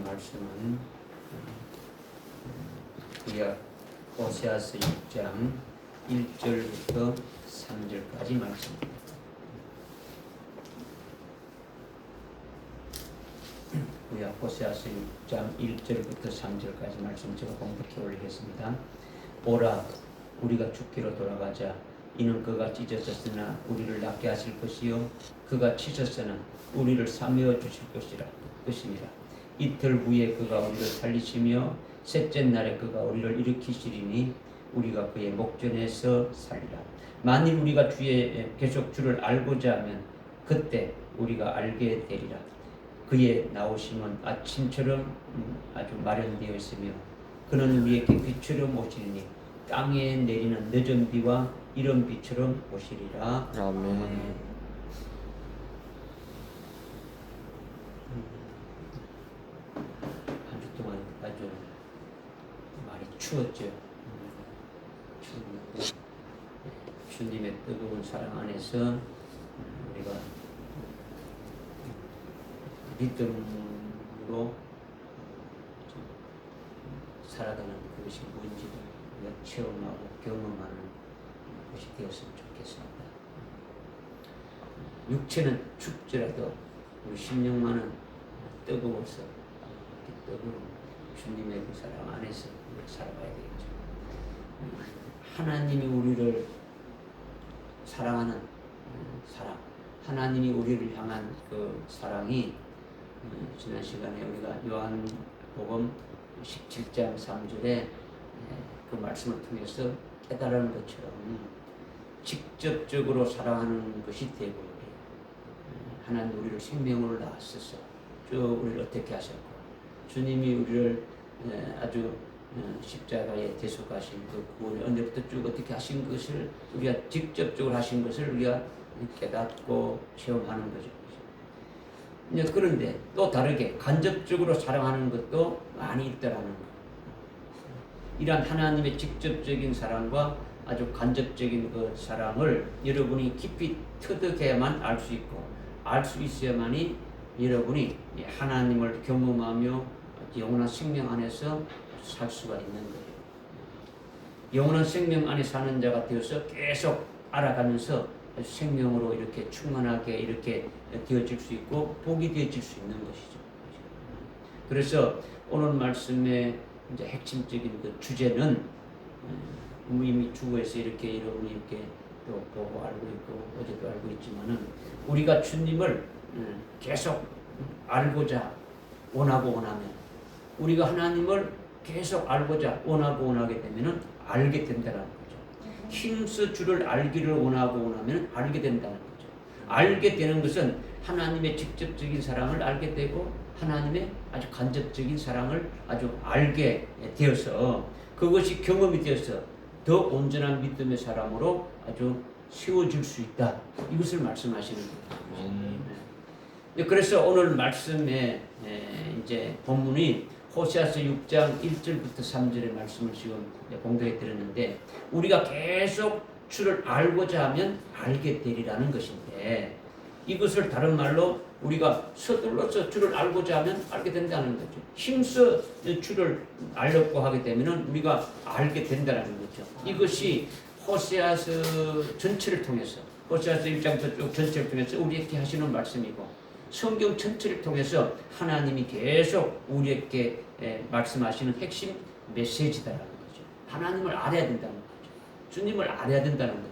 말씀은 구약 호세아서 6장 1절부터 3절까지 말씀입니다. 구약 호세아서 6장 1절부터 3절까지 말씀 제가 공독해 올리겠습니다. 오라, 우리가 죽기로 돌아가자. 이는 그가 찢어졌으나 우리를 낫게 하실 것이요 그가 치셨으나 우리를 사매어 주실 것이니라. 이틀 후에 그가 우리를 살리시며 셋째 날에 그가 우리를 일으키시리니 우리가 그의 목전에서 살리라. 만일 우리가 계속 주를 알고자 하면 그때 우리가 알게 되리라. 그의 나오심은 아침처럼 아주 마련되어 있으며 그는 우리에게 비처럼 오시리니 땅에 내리는 늦은 비와 이런 비처럼 오시리라. 아멘. 한 주 동안 아주 많이 추웠죠. 추웠는데 주님의 뜨거운 사랑 안에서 우리가 믿음으로 살아가는 그것이 뭔지를 우리가 체험하고 경험하는 것이 되었으면 좋겠습니다. 육체는 춥더라도 우리 심령만은 뜨거워서 뜨거운 주님의 그 사랑 안에서 우리가 살아가야 되겠죠. 하나님이 우리를 사랑하는 사랑, 하나님이 우리를 향한 그 사랑이 지난 시간에 우리가 요한복음 17장 3절에 그 말씀을 통해서 깨달은 것처럼 직접적으로 사랑하는 것이 되고 하나님 우리를 생명으로 낳았어서 우리를 어떻게 하셨고 주님이 우리를 아주 십자가에 대속하신 그 구원의 언제부터 쭉 어떻게 하신 것을 우리가 직접적으로 하신 것을 우리가 깨닫고 체험하는 거죠. 그런데 또 다르게 간접적으로 사랑하는 것도 많이 있다라는 거예요. 이러한 하나님의 직접적인 사랑과 아주 간접적인 그 사랑을 여러분이 깊이 터득해야만 알 수 있고 알 수 있어야만이 여러분이 하나님을 경험하며 영원한 생명 안에서 살 수가 있는 거예요. 영원한 생명 안에 사는 자가 되어서 계속 알아가면서 생명으로 이렇게 충만하게 이렇게 되어질 수 있고 복이 되어질 수 있는 것이죠. 그래서 오늘 말씀의 이제 핵심적인 그 주제는 이미 주거에서 이렇게 여러분이 이렇게 또 보고 알고 있고 어제도 알고 있지만은 우리가 주님을 계속 알고자 원하면 우리가 하나님을 계속 알고자 원하게 되면은 알게 된다는 거죠. 힘써 주를 알기를 원하면 알게 된다는 거죠. 알게 되는 것은 하나님의 직접적인 사랑을 알게 되고 하나님의 아주 간접적인 사랑을 아주 알게 되어서 그것이 경험이 되어서 더 온전한 믿음의 사람으로 아주 세워질 수 있다. 이것을 말씀하시는 거예요. 그래서 오늘 말씀에 이제 본문이 호세아서 6장 1절부터 3절의 말씀을 지금 공독해 드렸는데 우리가 계속 주를 알고자 하면 알게 되리라는 것인데 이것을 다른 말로 우리가 서둘러서 주를 알고자 하면 알게 된다는 거죠. 힘써 주를 알려고 하게 되면 우리가 알게 된다는 거죠. 이것이 호세아서 전체를 통해서 호세아서 1장부터 쭉 전체를 통해서 우리에게 하시는 말씀이고 성경 전체를 통해서 하나님이 계속 우리에게 말씀하시는 핵심 메시지다라는 거죠. 하나님을 알아야 된다는 거죠. 주님을 알아야 된다는 거죠.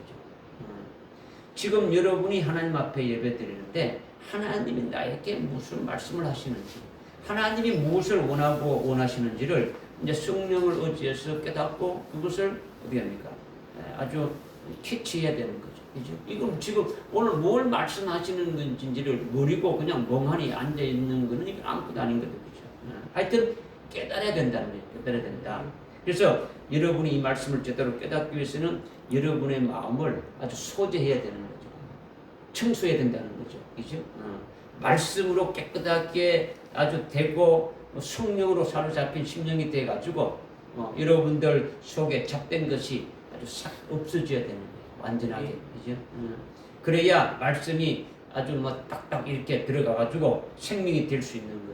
지금 여러분이 하나님 앞에 예배드리는데 하나님이 나에게 무슨 말씀을 하시는지 하나님이 무엇을 원하시는지를 이제 성령을 의지해서 깨닫고 그것을 어떻게 합니까? 아주 캐치해야 되는 거죠. 그죠? 이건 지금 오늘 뭘 말씀하시는 건지를 모르고 그냥 멍하니 앉아있는 거는 이게 아무것도 아닌 거죠. 그죠? 하여튼 깨달아야 된다는 거예요. 깨달아야 된다. 그래서 여러분이 이 말씀을 제대로 깨닫기 위해서는 여러분의 마음을 아주 소재해야 되는 거죠. 청소해야 된다는 거죠. 그죠? 말씀으로 깨끗하게 아주 되고 성령으로 사로잡힌 심령이 돼가지고 여러분들 속에 잡된 것이 아주 싹 없어져야 되는 거예요. 완전하게. 그죠? 그래야 말씀이 아주 딱딱 이렇게 들어가가지고 생명이 될 수 있는 거예요.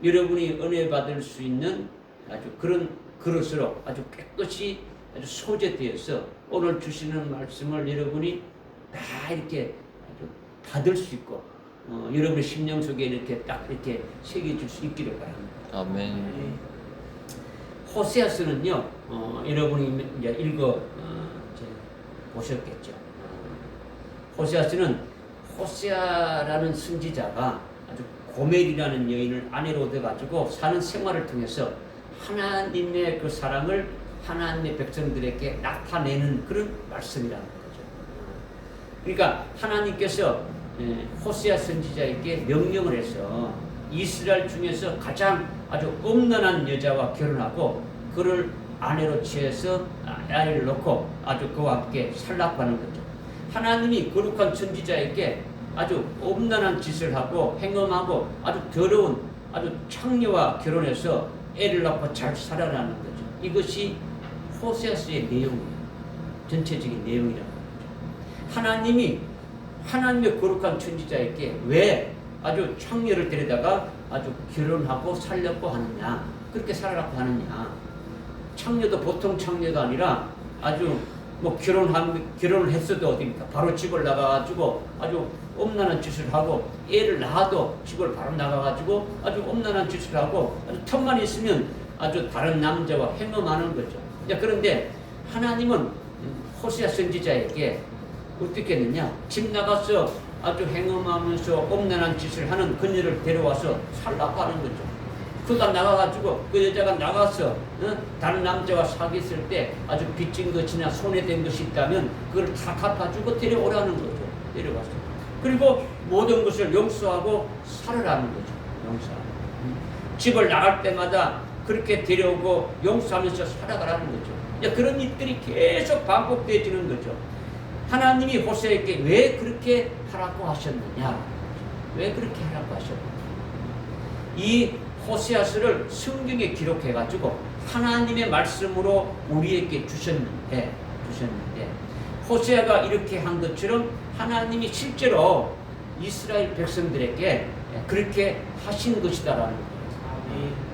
여러분이 은혜 받을 수 있는 아주 그런 그릇으로 아주 깨끗이 아주 소재되어서 오늘 주시는 말씀을 여러분이 다 이렇게 아주 받을 수 있고 여러분의 심령 속에 이렇게 딱 이렇게 새겨질 수 있기를 바랍니다. 아멘. 호세아서는요, 여러분이 이제 읽어 보셨겠죠. 호세아서는 호세아라는 선지자가 아주 고멜이라는 여인을 아내로 얻어가지고 사는 생활을 통해서 하나님의 그 사랑을 하나님의 백성들에게 나타내는 그런 말씀이라는 거죠. 그러니까 하나님께서 호세아 선지자에게 명령을 해서 이스라엘 중에서 가장 아주 엄난한 여자와 결혼하고 그를 아내로 취해서 아이를 놓고 아주 그와 함께 살라고 하는 거죠. 하나님이 거룩한 선지자에게 아주 엄난한 짓을 하고 행음하고 아주 더러운 아주 창녀와 결혼해서 애를 낳고 잘 살아라는 거죠. 이것이 호세아서의 내용이에요. 전체적인 내용이라고 하죠. 하나님이 하나님의 거룩한 선지자에게 왜 아주 창녀를 데려다가 아주 결혼하고 살려고 하느냐, 그렇게 살아라고 하느냐. 창녀도 보통 창녀가 아니라 아주 뭐 결혼을 했어도 어디입니까? 바로 집을 나가가지고 아주 엄난한 짓을 하고 애를 낳아도 집을 바로 나가가지고 아주 엄난한 짓을 하고 아주 틈만 있으면 아주 다른 남자와 행음하는 거죠. 그런데 하나님은 호세아 선지자에게 어떻게 했느냐? 집 나가서 아주 행음하면서 엄난한 짓을 하는 그녀를 데려와서 살라고 하는 거죠. 그가 나가가지고 그 여자가 나가서 다른 남자와 사귀었을 때 아주 빚진 것이나 손해된 것이 있다면 그걸 다 갚아주고 데려오라는 거죠. 데려와서. 그리고 모든 것을 용서하고 살아라는 거죠. 용서하고. 집을 나갈 때마다 그렇게 데려오고 용서하면서 살아가라는 거죠. 그런 일들이 계속 반복되어지는 거죠. 하나님이 호세아에게 왜 그렇게 하라고 하셨느냐? 왜 그렇게 하라고 하셨느냐? 이 호세아서를 성경에 기록해가지고 하나님의 말씀으로 우리에게 주셨는데 호세아가 이렇게 한 것처럼 하나님이 실제로 이스라엘 백성들에게 그렇게 하신 것이다라는 거예요.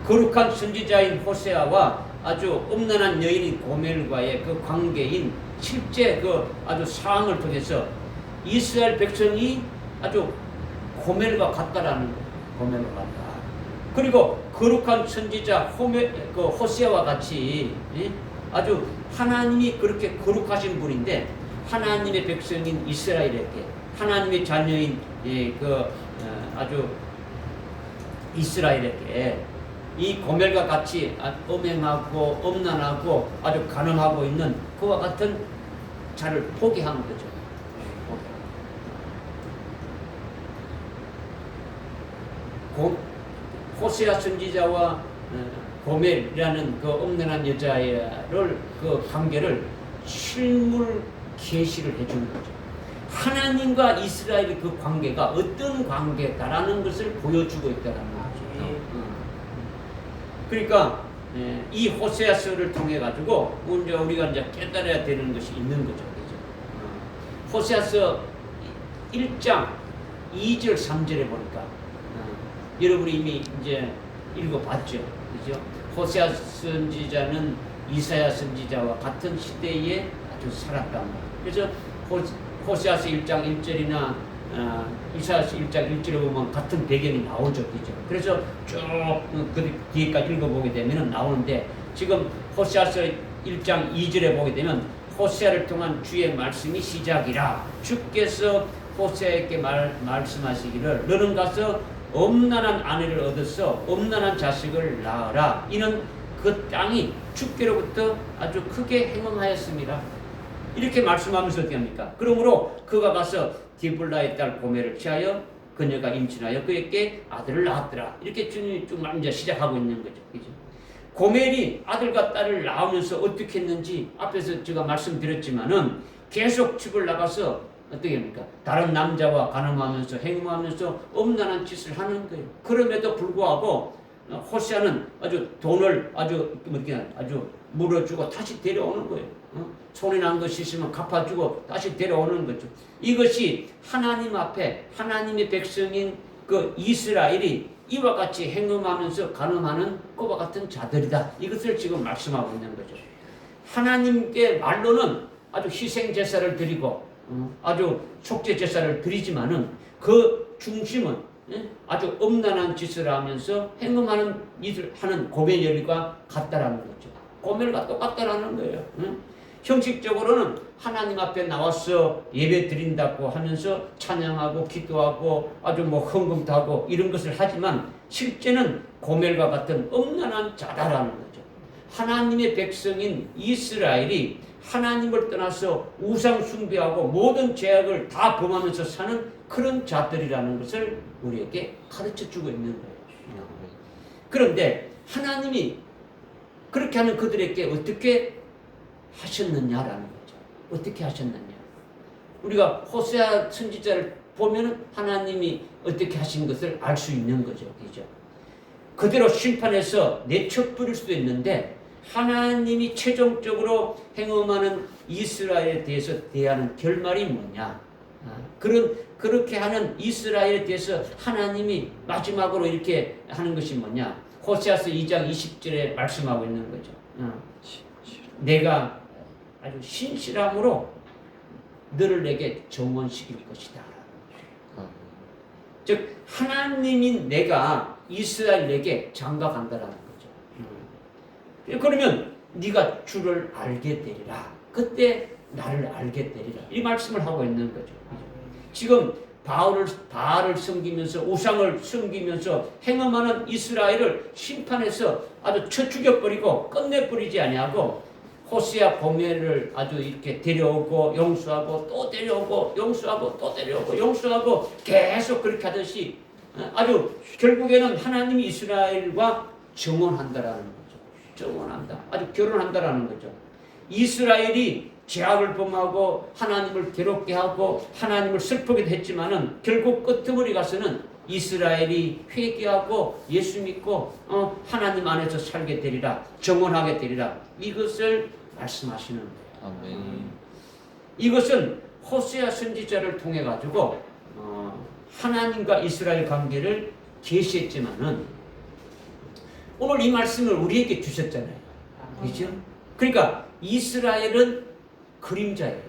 거룩한 선지자인 호세아와 아주 엄난한 여인인 고멜과의 그 관계인 실제 그 아주 상황을 통해서 이스라엘 백성이 아주 고멜과 같다라는 거예요. 고멜과 같다. 그리고 거룩한 선지자 호세아와 같이 아주 하나님이 그렇게 거룩하신 분인데 하나님의 백성인 이스라엘에게 하나님의 자녀인 아주 이스라엘에게 이 고멜과 같이 엄행하고 엄난하고 아주 가늠하고 있는 그와 같은 자를 포기한 거죠. 호세아 선지자와 고멜이라는 그 엄난한 여자를 그 관계를 실물 계시를 해주는 거죠. 하나님과 이스라엘의 그 관계가 어떤 관계다라는 것을 보여주고 있다는 거죠. 그러니까 이 호세아서를 통해 가지고 우리가 이제 깨달아야 되는 것이 있는 거죠. 호세아서 1장 2절 3절에 보니까 여러분이 이미 이제 읽어봤죠, 그죠? 호세아 선지자는 이사야 선지자와 같은 시대에 아주 살았단 말이에요. 그래서 호세아서 1장 1절이나 이사야서 1장 1절에 보면 같은 배경이 나오죠, 그죠? 그래서 쭉 그 뒤에까지 읽어보게 되면 나오는데 지금 호세아서 1장 2절에 보게 되면 호세아를 통한 주의 말씀이 시작이라 주께서 호세아에게 말씀하시기를 너는 가서 엄난한 아내를 얻어서 엄난한 자식을 낳으라. 이는 그 땅이 주께로부터 아주 크게 행음하였습니다. 이렇게 말씀하면서 어떻게 합니까? 그러므로 그가 가서 디블라의 딸 고멜을 취하여 그녀가 임신하여 그에게 아들을 낳았더라. 이렇게 주님이 쭉 이제 시작하고 있는 거죠. 그죠? 고멜이 아들과 딸을 낳으면서 어떻게 했는지 앞에서 제가 말씀드렸지만은 계속 집을 나가서 어떻게 합니까? 다른 남자와 가늠하면서 행음하면서 엄난한 짓을 하는 거예요. 그럼에도 불구하고 호세아는 아주 돈을 아주 물어주고 다시 데려오는 거예요. 손해 난 것이 있으면 갚아주고 다시 데려오는 거죠. 이것이 하나님 앞에 하나님의 백성인 그 이스라엘이 이와 같이 행음하면서 간음하는 것과 같은 자들이다. 이것을 지금 말씀하고 있는 거죠. 하나님께 말로는 아주 희생 제사를 드리고 아주 속죄 제사를 드리지만은 그 중심은 아주 엄난한 짓을 하면서 행음하는 일을 하는 고멜열과 같다라는 거죠. 고멜과 똑같다라는 거예요. 형식적으로는 하나님 앞에 나와서 예배 드린다고 하면서 찬양하고 기도하고 아주 뭐 헌금도 하고 이런 것을 하지만 실제는 고멜과 같은 엄난한 자다라는 거죠. 하나님의 백성인 이스라엘이 하나님을 떠나서 우상 숭배하고 모든 죄악을 다 범하면서 사는 그런 자들이라는 것을 우리에게 가르쳐주고 있는 거예요. 그런데 하나님이 그렇게 하는 그들에게 어떻게 하셨느냐라는 거죠. 어떻게 하셨느냐. 우리가 호세아 선지자를 보면 하나님이 어떻게 하신 것을 알 수 있는 거죠. 그죠? 그대로 심판해서 내쳐버릴 수도 있는데 하나님이 최종적으로 행음하는 이스라엘에 대해서 대하는 결말이 뭐냐. 그렇게 하는 이스라엘에 대해서 하나님이 마지막으로 이렇게 하는 것이 뭐냐. 호세아서 2장 20절에 말씀하고 있는 거죠. 내가 아주 신실함으로 너를 내게 정원시킬 것이다. 즉 하나님인 내가 이스라엘에게 장가간다라는 거죠. 그러면 네가 주를 알게 되리라. 그때 나를 알게 되리라. 이 말씀을 하고 있는 거죠. 지금 바알을 섬기면서 우상을 섬기면서 행음하는 이스라엘을 심판해서 아주 쳐 죽여버리고 끝내버리지 아니하고 호세아 고멜을 아주 이렇게 데려오고 용서하고 또 데려오고 용서하고 또 데려오고 용서하고 계속 그렇게 하듯이 아주 결국에는 하나님이 이스라엘과 정원한다라는 거죠. 정원한다. 아주 결혼한다라는 거죠. 이스라엘이 죄악을 범하고 하나님을 괴롭게 하고 하나님을 슬프게 했지만은 결국 끄트머리 가서는 이스라엘이 회개하고 예수 믿고 하나님 안에서 살게 되리라. 정원하게 되리라. 이것을 말씀하시는 거예요. 아멘. 이것은 호세아 선지자를 통해 가지고 하나님과 이스라엘 관계를 계시했지만은 오늘 이 말씀을 우리에게 주셨잖아요. 그렇죠? 그러니까 이스라엘은 그림자예요.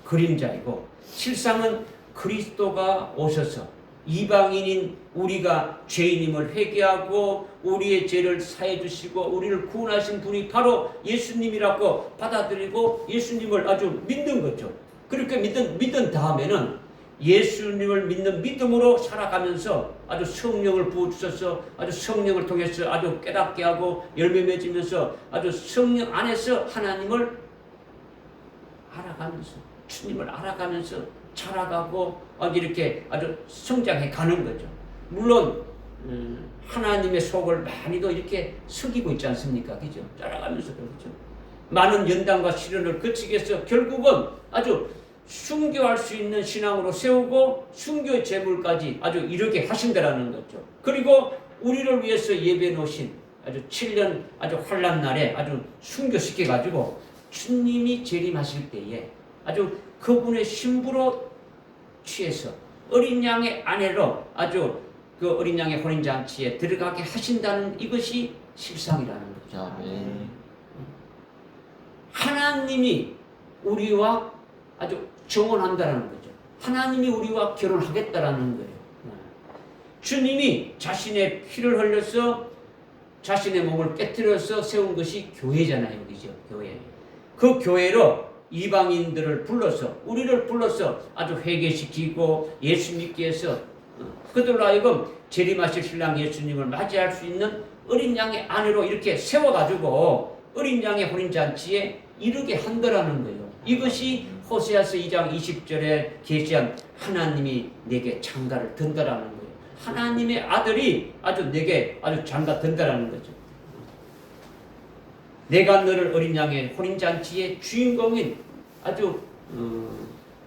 그림자이고 실상은 그리스도가 오셔서 이방인인 우리가 죄인임을 회개하고 우리의 죄를 사해 주시고 우리를 구원하신 분이 바로 예수님이라고 받아들이고 예수님을 아주 믿는 거죠. 그렇게 믿은 다음에는 예수님을 믿는 믿음으로 살아가면서 아주 성령을 부어주셔서 아주 성령을 통해서 아주 깨닫게 하고 열매 맺으면서 아주 성령 안에서 하나님을 알아가면서 주님을 알아가면서 자라가고 이렇게 아주 성장해 가는 거죠. 물론 하나님의 속을 많이도 이렇게 속이고 있지 않습니까? 그죠? 자라가면서 그렇죠. 많은 연단과 시련을 거치게 해서 결국은 아주 순교할 수 있는 신앙으로 세우고 순교의 제물까지 아주 이르게 하신다라는 거죠. 그리고 우리를 위해서 예배해 놓으신 아주 7년 아주 환난 날에 아주 순교시켜 가지고 주님이 재림하실 때에 아주 그분의 신부로 취해서 어린 양의 아내로 아주 그 어린 양의 혼인잔치에 들어가게 하신다는 이것이 실상이라는 거죠. 아멘. 하나님이 우리와 아주 정원한다라는 거죠. 하나님이 우리와 결혼하겠다라는 거예요. 주님이 자신의 피를 흘려서 자신의 몸을 깨뜨려서 세운 것이 교회잖아요. 그죠? 교회. 그 교회로 이방인들을 불러서 우리를 불러서 아주 회개시키고 예수 믿게 해서 그들로 하여금 재림하실 신랑 예수님을 맞이할 수 있는 어린 양의 아내로 이렇게 세워가지고 어린 양의 혼인잔치에 이르게 한다라는 거예요. 이것이 호세아서 2장 20절에 계시한 하나님이 내게 장가를 든다라는 거예요. 하나님의 아들이 아주 내게 아주 장가 든다라는 거죠. 내가 너를 어린 양의 혼인잔치의 주인공인 아주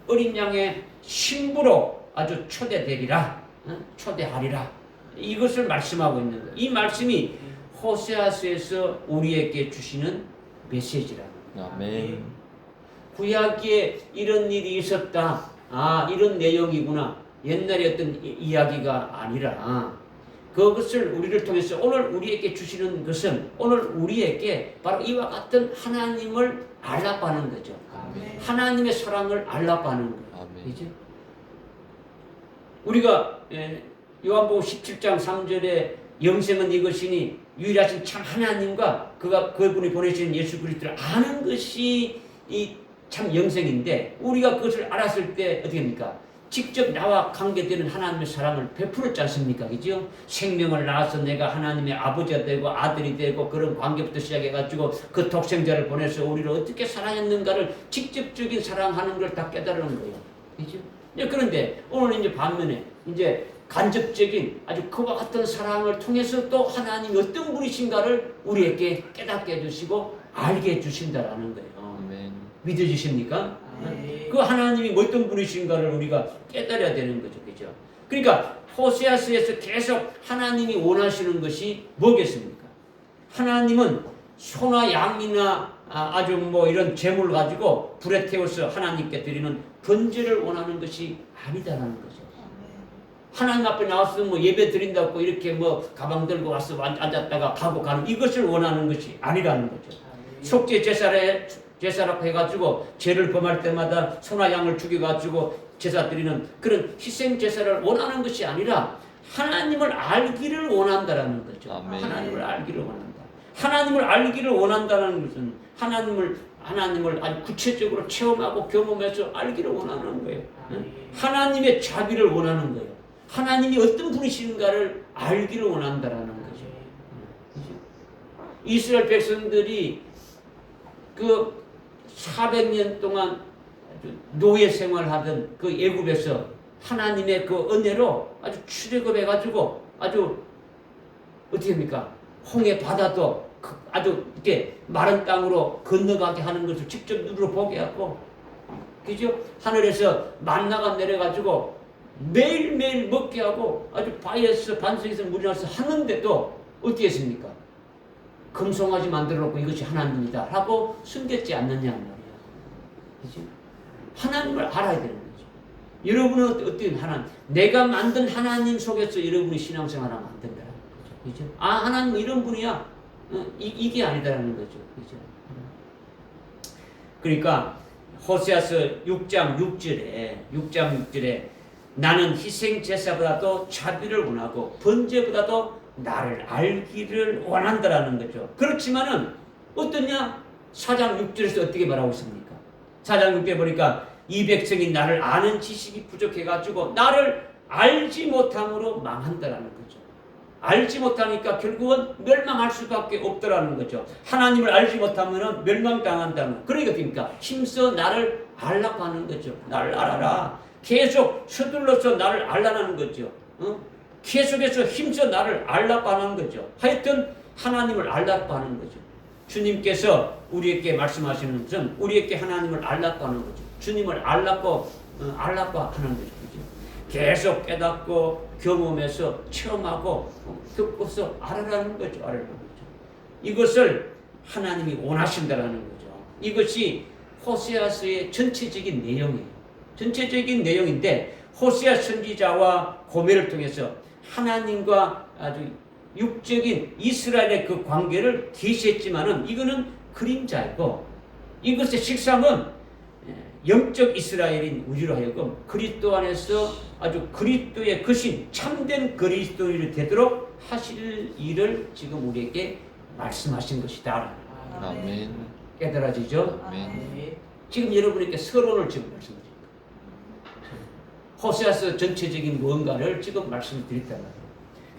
어린 양의 신부로 아주 초대되리라. 초대하리라. 이것을 말씀하고 있는 거예요. 이 말씀이 호세아서에서 우리에게 주시는 메시지라는 거예요. 아멘. 구약에 이런 일이 있었다. 이런 내용이구나. 옛날의 어떤 이야기가 아니라 그것을 우리를 통해서 오늘 우리에게 주시는 것은 오늘 우리에게 바로 이와 같은 하나님을 알라고 하는 거죠. 아멘. 하나님의 사랑을 알라고 하는 거예요. 아멘. 그죠? 우리가 요한복음 17장 3절에 영생은 이것이니 유일하신 참 하나님과 그분이 보내신 예수 그리스도를 아는 것이 이 참 영생인데 우리가 그것을 알았을 때 어떻게 합니까? 직접 나와 관계되는 하나님의 사랑을 베풀었지 않습니까? 그죠? 생명을 낳아서 내가 하나님의 아버지가 되고 아들이 되고 그런 관계부터 시작해가지고 그 독생자를 보내서 우리를 어떻게 사랑했는가를 직접적인 사랑하는 걸 다 깨달은 거예요. 그죠? 그런데 오늘 이제 반면에 이제 간접적인 아주 그와 같은 사랑을 통해서 또 하나님이 어떤 분이신가를 우리에게 깨닫게 해주시고 알게 해주신다라는 거예요. 아멘. 믿어지십니까? 그 하나님이 어떤 분이신가를 우리가 깨달아야 되는 거죠. 그죠? 그러니까 호세아서에서 계속 하나님이 원하시는 것이 뭐겠습니까? 하나님은 소나 양이나 아주 뭐 이런 재물 가지고 불에 태워서 하나님께 드리는 번제를 원하는 것이 아니다라는 거죠. 하나님 앞에 나와서 뭐 예배 드린다고 이렇게 뭐 가방 들고 와서 앉았다가 가고 가는 이것을 원하는 것이 아니라는 거죠. 속죄 제사라고 해가지고 죄를 범할 때마다 소나 양을 죽여가지고 제사 드리는 그런 희생 제사를 원하는 것이 아니라 하나님을 알기를 원한다라는 거죠. 아멘. 하나님을 알기를 원한다. 하나님을 알기를 원한다는 것은 하나님을 아주 구체적으로 체험하고 경험해서 알기를 원하는 거예요. 하나님의 자비를 원하는 거예요. 하나님이 어떤 분이신가를 알기를 원한다라는 거죠. 이스라엘 백성들이 그 400년 동안 노예 생활하던 그 애굽에서 하나님의 그 은혜로 아주 출애굽해가지고 아주 어떻게 합니까? 홍해 바다도 아주 이렇게 마른 땅으로 건너가게 하는 것을 직접 눈으로 보게 하고, 그죠? 하늘에서 만나가 내려가지고 매일매일 먹게 하고 아주 바위에서 반석에서 물이 나서 하는데도 어떻게 했습니까? 금송아지 만들어 놓고 이것이 하나님이다 하고 숨겼지 않느냐 말이야. 그죠? 하나님을 알아야 되는 거죠. 여러분은 어떤 하나님, 내가 만든 하나님 속에서 여러분이 신앙생활하면 안 된다는 거죠. 그죠? 아, 하나님 이런 분이야. 이게 아니다라는 거죠. 그죠? 그러니까 호세아서 6장 6절에 나는 희생 제사보다도 자비를 원하고 번제보다도 나를 알기를 원한다라는 거죠. 그렇지만은 어떠냐? 4장 6절에서 어떻게 말하고 있습니까? 4장 6절에 보니까 이 백성이 나를 아는 지식이 부족해가지고 나를 알지 못함으로 망한다라는 거죠. 알지 못하니까 결국은 멸망할 수밖에 없더라는 거죠. 하나님을 알지 못하면 멸망당한다는 거. 그러니까 어떻습니까? 힘써 나를 알라고 하는 거죠. 나를 알아라. 계속 서둘러서 나를 알라는 거죠. 계속해서 힘써 나를 알라고 하는 거죠. 하여튼 하나님을 알라고 하는 거죠. 주님께서 우리에게 말씀하시는 것은 우리에게 하나님을 알라고 하는 거죠. 주님을 알라고 하는 거죠. 계속 깨닫고 경험해서 체험하고 듣고서 알아라는 거죠. 알아라는 거죠. 이것을 하나님이 원하신다라는 거죠. 이것이 호세아서의 전체적인 내용이에요. 전체적인 내용인데 호세아 선지자와 고멜을 통해서 하나님과 아주 육적인 이스라엘의 그 관계를 계시했지만은 이거는 그림자이고 이것의 실상은 영적 이스라엘인 우리로 하여금 그리스도 안에서 아주 그리스도의 거신 참된 그리스도인이 되도록 하실 일을 지금 우리에게 말씀하신 것이다. 아멘. 깨달아지죠? 아멘. 지금 여러분에게 서론을 지금 말씀드립니다. 호세아서 전체적인 무언가를 지금 말씀드렸단 말이에요.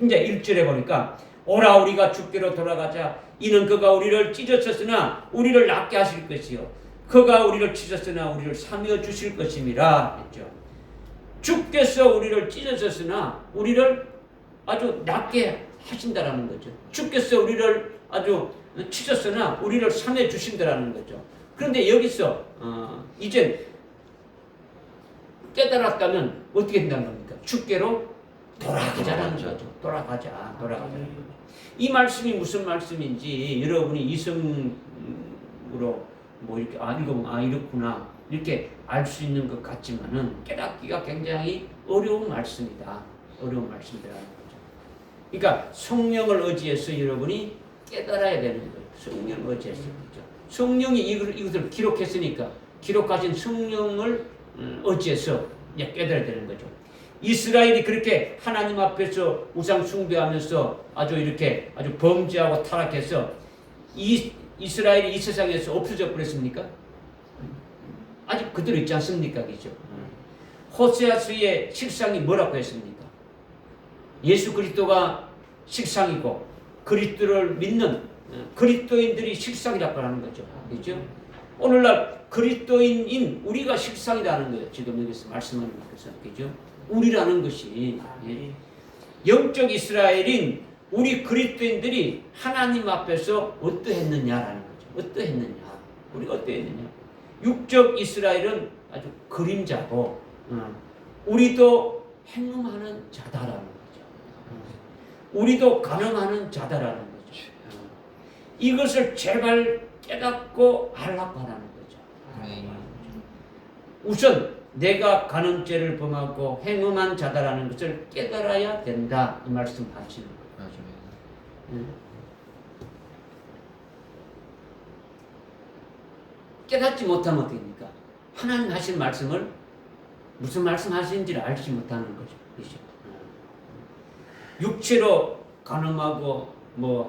이제 1절에 보니까 오라 우리가 주께로 돌아가자. 이는 그가 우리를 찢으셨으나 우리를 낫게 하실 것이요 그가 우리를 찢었으나 우리를 사며 주실 것임이라 했죠. 주께서 우리를 찢으셨으나 우리를 아주 낫게 하신다라는 거죠. 주께서 우리를 아주 찢었으나 우리를 사며 주신다라는 거죠. 그런데 여기서 이제 깨달았다면 어떻게 된다는 겁니까? 주께로 돌아가자라는 거죠. 돌아가자. 이 말씀이 무슨 말씀인지 여러분이 이성으로 뭐 이렇게 읽으면 이렇구나 이렇게 알 수 있는 것 같지만은 깨닫기가 굉장히 어려운 말씀이다. 어려운 말씀이라는 거죠. 그러니까 성령을 의지해서 여러분이 깨달아야 되는 거예요. 성령을 의지해서. 그렇죠? 성령이 이것을 기록했으니까 기록하신 성령을 의지해서 깨달아야 되는 거죠. 이스라엘이 그렇게 하나님 앞에서 우상 숭배하면서 아주 범죄하고 타락해서 이스라엘이 이 세상에서 없어져 버렸습니까? 아직 그대로 있지 않습니까? 그죠? 호세아서의 식상이 뭐라고 했습니까? 예수 그리스도가 식상이고 그리스도를 믿는 그리스도인들이 식상이라고 하는 거죠. 그죠? 오늘날 그리스도인인 우리가 식상이라는 거예요. 지금 여기서 말씀하는 것은. 그죠? 우리라는 것이 영적 이스라엘인 우리 그리스도인들이 하나님 앞에서 어떠했느냐라는 거죠. 어떠했느냐. 우리가 어떠했느냐. 육적 이스라엘은 아주 그림자고 우리도 행음하는 자다라는 거죠. 우리도 간음하는 자다라는 거죠. 이것을 제발 깨닫고 하려고 하는 거죠. 우선 내가 간음죄를 범하고 행음한 자다라는 것을 깨달아야 된다. 이 말씀 하시는 거예요. 깨닫지 못하면 어떻게 됩니까? 하나님 하신 말씀을 무슨 말씀 하시는지를 알지 못하는 거죠. 그렇죠? 육체로 간음하고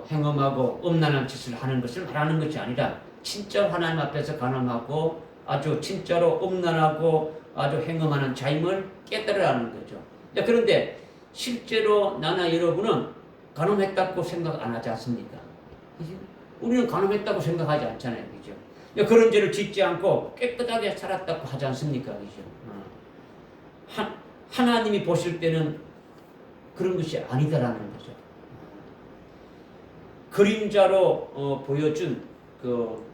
행음하고 음란한 짓을 하는 것을 말하는 것이 아니라 진짜 하나님 앞에서 간음하고 아주 진짜로 음란하고 아주 행음하는 자임을 깨달으라는 거죠. 그런데 실제로 나나 여러분은 간음했다고 생각 안 하지 않습니까? 그죠? 우리는 간음했다고 생각하지 않잖아요. 그죠? 그런 죄를 짓지 않고 깨끗하게 살았다고 하지 않습니까? 그죠? 하나님이 보실 때는 그런 것이 아니다라는 거죠. 그림자로 보여준 그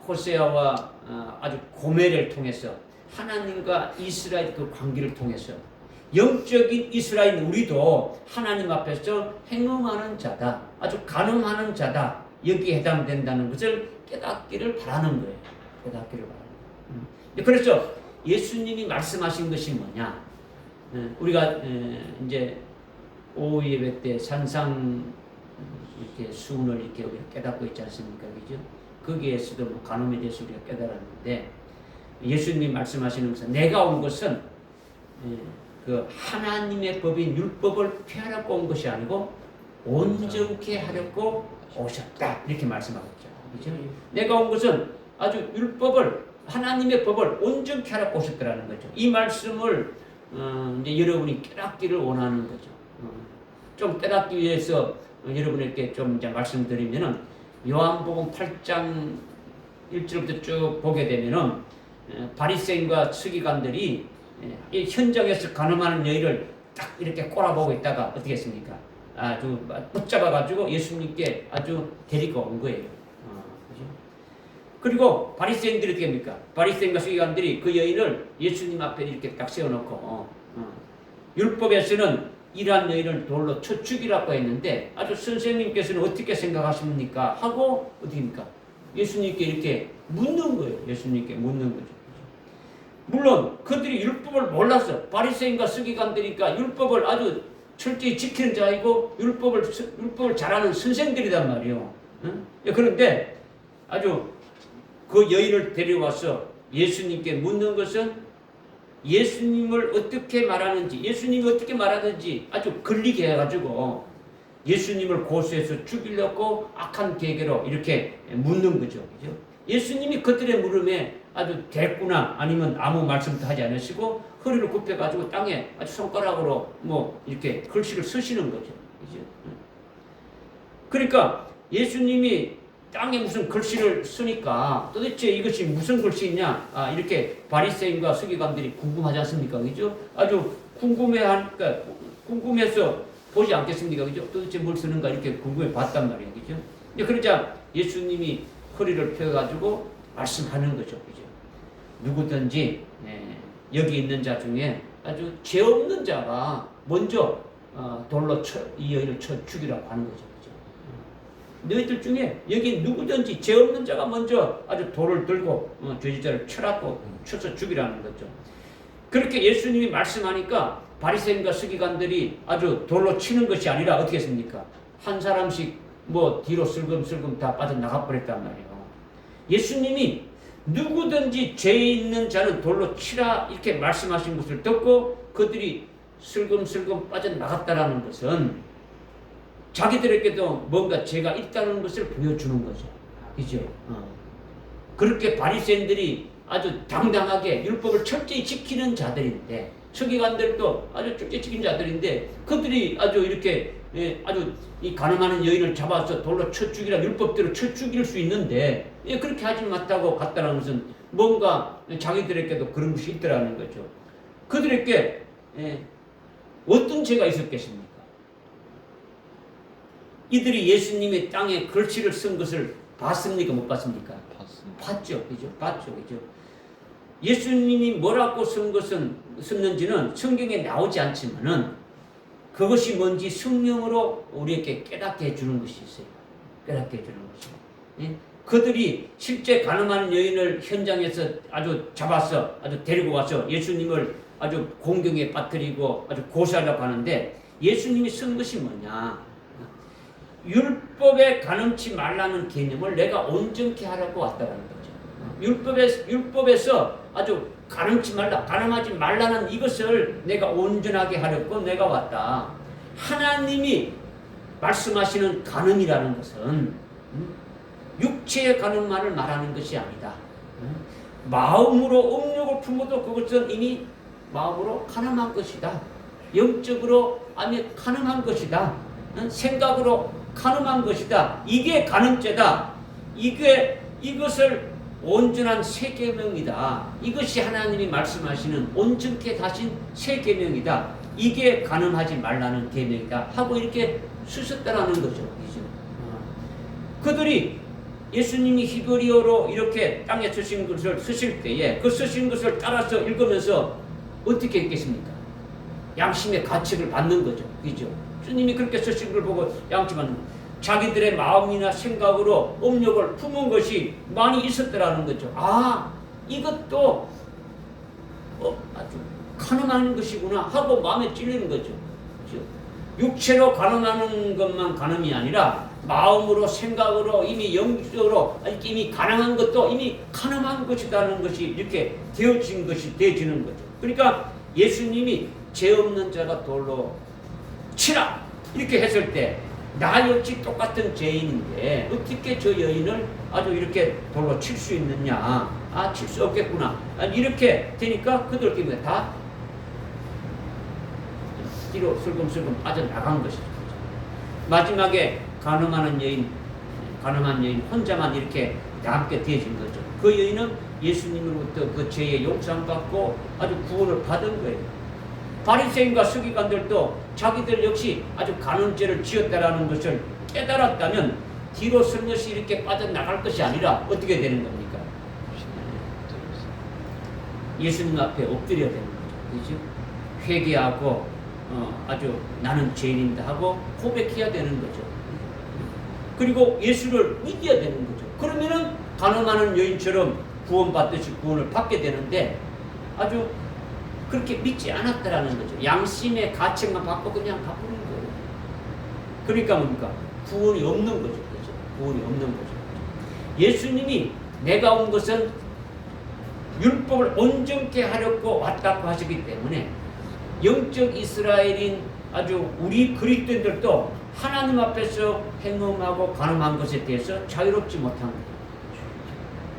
호세아와 아주 고멜을 통해서 하나님과 이스라엘 그 관계를 통해서 영적인 이스라엘 우리도 하나님 앞에서 행음하는 자다. 아주 간음하는 자다. 여기에 해당된다는 것을 깨닫기를 바라는 거예요. 깨닫기를 바라는 거예요. 그래서 예수님이 말씀하신 것이 뭐냐? 우리가 이제 오후 예배 때 산상 이렇게 수훈을 이렇게 우리가 깨닫고 있지 않습니까? 그죠? 거기에서도 뭐 간음에 대해서 우리가 깨달았는데 예수님이 말씀하시는 것은 내가 온 것은 그 하나님의 법인 율법을 폐하려고 온 것이 아니고 온전케 하려고 오셨다. 이렇게 말씀하고 있죠. 그죠? 내가 온 것은 아주 율법을 하나님의 법을 온전케 하려고 오셨다라는 거죠. 이 말씀을 이제 여러분이 깨닫기를 원하는 거죠. 좀 깨닫기 위해서 여러분에게 좀 이제 말씀드리면은 요한복음 8장 1절부터 쭉 보게 되면은 바리새인과 서기관들이 이 현장에서 간음하는 여인을 딱 이렇게 꼬라보고 있다가 어떻게 했습니까? 아주 붙잡아가지고 예수님께 아주 데리고 온 거예요. 그죠? 그리고 바리새인들이 어떻게 합니까? 바리새인과 서기관들이 그 여인을 예수님 앞에 이렇게 딱 세워놓고 율법에서는 이러한 여인을 돌로 쳐 죽이라고 했는데 아주 선생님께서는 어떻게 생각하십니까? 하고 어떻게 합니까? 예수님께 이렇게 묻는 거예요. 예수님께 묻는 거죠. 물론 그들이 율법을 몰랐어. 바리새인과 서기관들이니까 율법을 아주 철저히 지키는 자이고 율법을 잘하는 선생들이란 말이에요. 응? 그런데 아주 그 여인을 데려와서 예수님께 묻는 것은 예수님을 어떻게 말하는지, 예수님이 어떻게 말하는지 아주 걸리게 해가지고 예수님을 고소해서 죽이려고 악한 계계로 이렇게 묻는 거죠. 그죠? 예수님이 그들의 물음에 아주 됐구나 아니면 아무 말씀도 하지 않으시고 허리를 굽혀가지고 땅에 아주 손가락으로 뭐 이렇게 글씨를 쓰시는 거죠. 그죠? 그러니까 예수님이 땅에 무슨 글씨를 쓰니까 도대체 이것이 무슨 글씨냐 이렇게 바리새인과 서기관들이 궁금하지 않습니까? 그죠? 아주 궁금해서 보지 않겠습니까? 그죠? 도대체 뭘 쓰는가 이렇게 궁금해 봤단 말이에요. 그죠? 그러자 예수님이 허리를 펴가지고 말씀하는 거죠. 그죠? 누구든지 여기 있는 자 중에 아주 죄 없는 자가 먼저 돌로 이 여인을 쳐 죽이라고 하는 거죠. 그죠? 너희들 중에 여기 누구든지 죄 없는 자가 먼저 아주 돌을 들고 죄지자를 쳐서 죽이라는 거죠. 그렇게 예수님이 말씀하니까 바리새인과 서기관들이 아주 돌로 치는 것이 아니라 어떻게 했습니까? 한 사람씩 뭐 뒤로 슬금슬금 다 빠져나가 버렸단 말이에요. 예수님이 누구든지 죄 있는 자는 돌로 치라 이렇게 말씀하신 것을 듣고 그들이 슬금슬금 빠져나갔다라는 것은 자기들에게도 뭔가 죄가 있다는 것을 보여주는 거죠. 그죠? 그렇게 바리새인들이 아주 당당하게 율법을 철저히 지키는 자들인데 서기관들도 아주 철저히 지키는 자들인데 그들이 아주 이렇게 아주 이 가늠하는 여인을 잡아서 돌로 쳐 죽이라 율법대로 쳐 죽일 수 있는데 그렇게 하지 못하고 갔다는 것은 뭔가 자기들에게도 그런 것이 있더라는 거죠. 그들에게 어떤 죄가 있었겠습니까? 이들이 예수님의 땅에 글씨를 쓴 것을 봤습니까? 못 봤습니까? 봤죠. 그죠? 봤죠. 그죠? 예수님이 뭐라고 썼는지는 성경에 나오지 않지만은 그것이 뭔지 성령으로 우리에게 깨닫게 해주는 것이 있어요. 깨닫게 해주는 것이. 예? 그들이 실제 가늠하는 여인을 현장에서 아주 잡아서 아주 데리고 와서 예수님을 아주 공경에 빠뜨리고 아주 고소하려고 하는데 예수님이 쓴 것이 뭐냐? 율법에 가늠치 말라는 개념을 내가 온전케 하려고 왔다라는 거죠. 율법에서 아주 가늠치 말라, 가늠하지 말라는 이것을 내가 온전하게 하려고 내가 왔다. 하나님이 말씀하시는 가늠이라는 것은 육체의 가늠만을 말하는 것이 아니다. 마음으로 음욕을 품어도 그것은 이미 마음으로 가늠한 것이다. 영적으로 아니 가늠한 것이다. 생각으로 가늠한 것이다. 이게 가늠죄다. 이것을 온전한 새 계명이다. 이것이 하나님이 말씀하시는 온전케 하신 새 계명이다. 이게 가늠하지 말라는 계명이다. 하고 이렇게 쓰셨다라는 거죠. 그들이 예수님이 히브리어로 이렇게 땅에 쓰신 것을 쓰실 때에 그 쓰신 것을 따라서 읽으면서 어떻게 했겠습니까? 양심의 가책을 받는 거죠. 그죠? 주님이 그렇게 쓰신 걸 보고 양심하는 자기들의 마음이나 생각으로 음욕을 품은 것이 많이 있었더라는 거죠. 아, 이것도 아주 가늠하는 것이구나 하고 마음에 찔리는 거죠. 그죠? 육체로 가늠하는 것만 가늠이 아니라 마음으로 생각으로 이미 영적으로 이미 가능한 것도 이미 가늠한 것이라는 것이 이렇게 되어지는 거죠. 그러니까 예수님이 죄 없는 자가 돌로 치라 이렇게 했을 때 나 역시 똑같은 죄인인데 어떻게 저 여인을 아주 이렇게 돌로 칠 수 있느냐? 아, 칠 수 없겠구나. 이렇게 되니까 그들끼리 다 뒤로 슬금슬금 빠져나간 것이죠. 마지막에 가늠한 여인 혼자만 이렇게 남게 되어진 거죠. 그 여인은 예수님으로부터 그 죄의 용서받고 아주 구원을 받은 거예요. 바리새인과 서기관들도 자기들 역시 아주 간음죄를 지었다라는 것을 깨달았다면 뒤로 슬며시 이렇게 빠져나갈 것이 아니라 어떻게 되는 겁니까? 예수님 앞에 엎드려야 되는 거죠. 그렇죠? 회개하고 아주 나는 죄인이다 하고 고백해야 되는 거죠. 그리고 예수를 믿어야 되는 거죠. 그러면은 간음하는 여인처럼 구원받듯이 구원을 받게 되는데 아주 그렇게 믿지 않았다라는 거죠. 양심의 가책만 받고 그냥 가버린 거예요. 그러니까 뭡니까? 구원이 없는 거죠. 그렇죠? 구원이 없는 거죠. 예수님이 내가 온 것은 율법을 온전케 하려고 왔다고 하시기 때문에 영적 이스라엘인 아주 우리 그리스도인들도 하나님 앞에서 행음하고 간음한 것에 대해서 자유롭지 못한 거예요.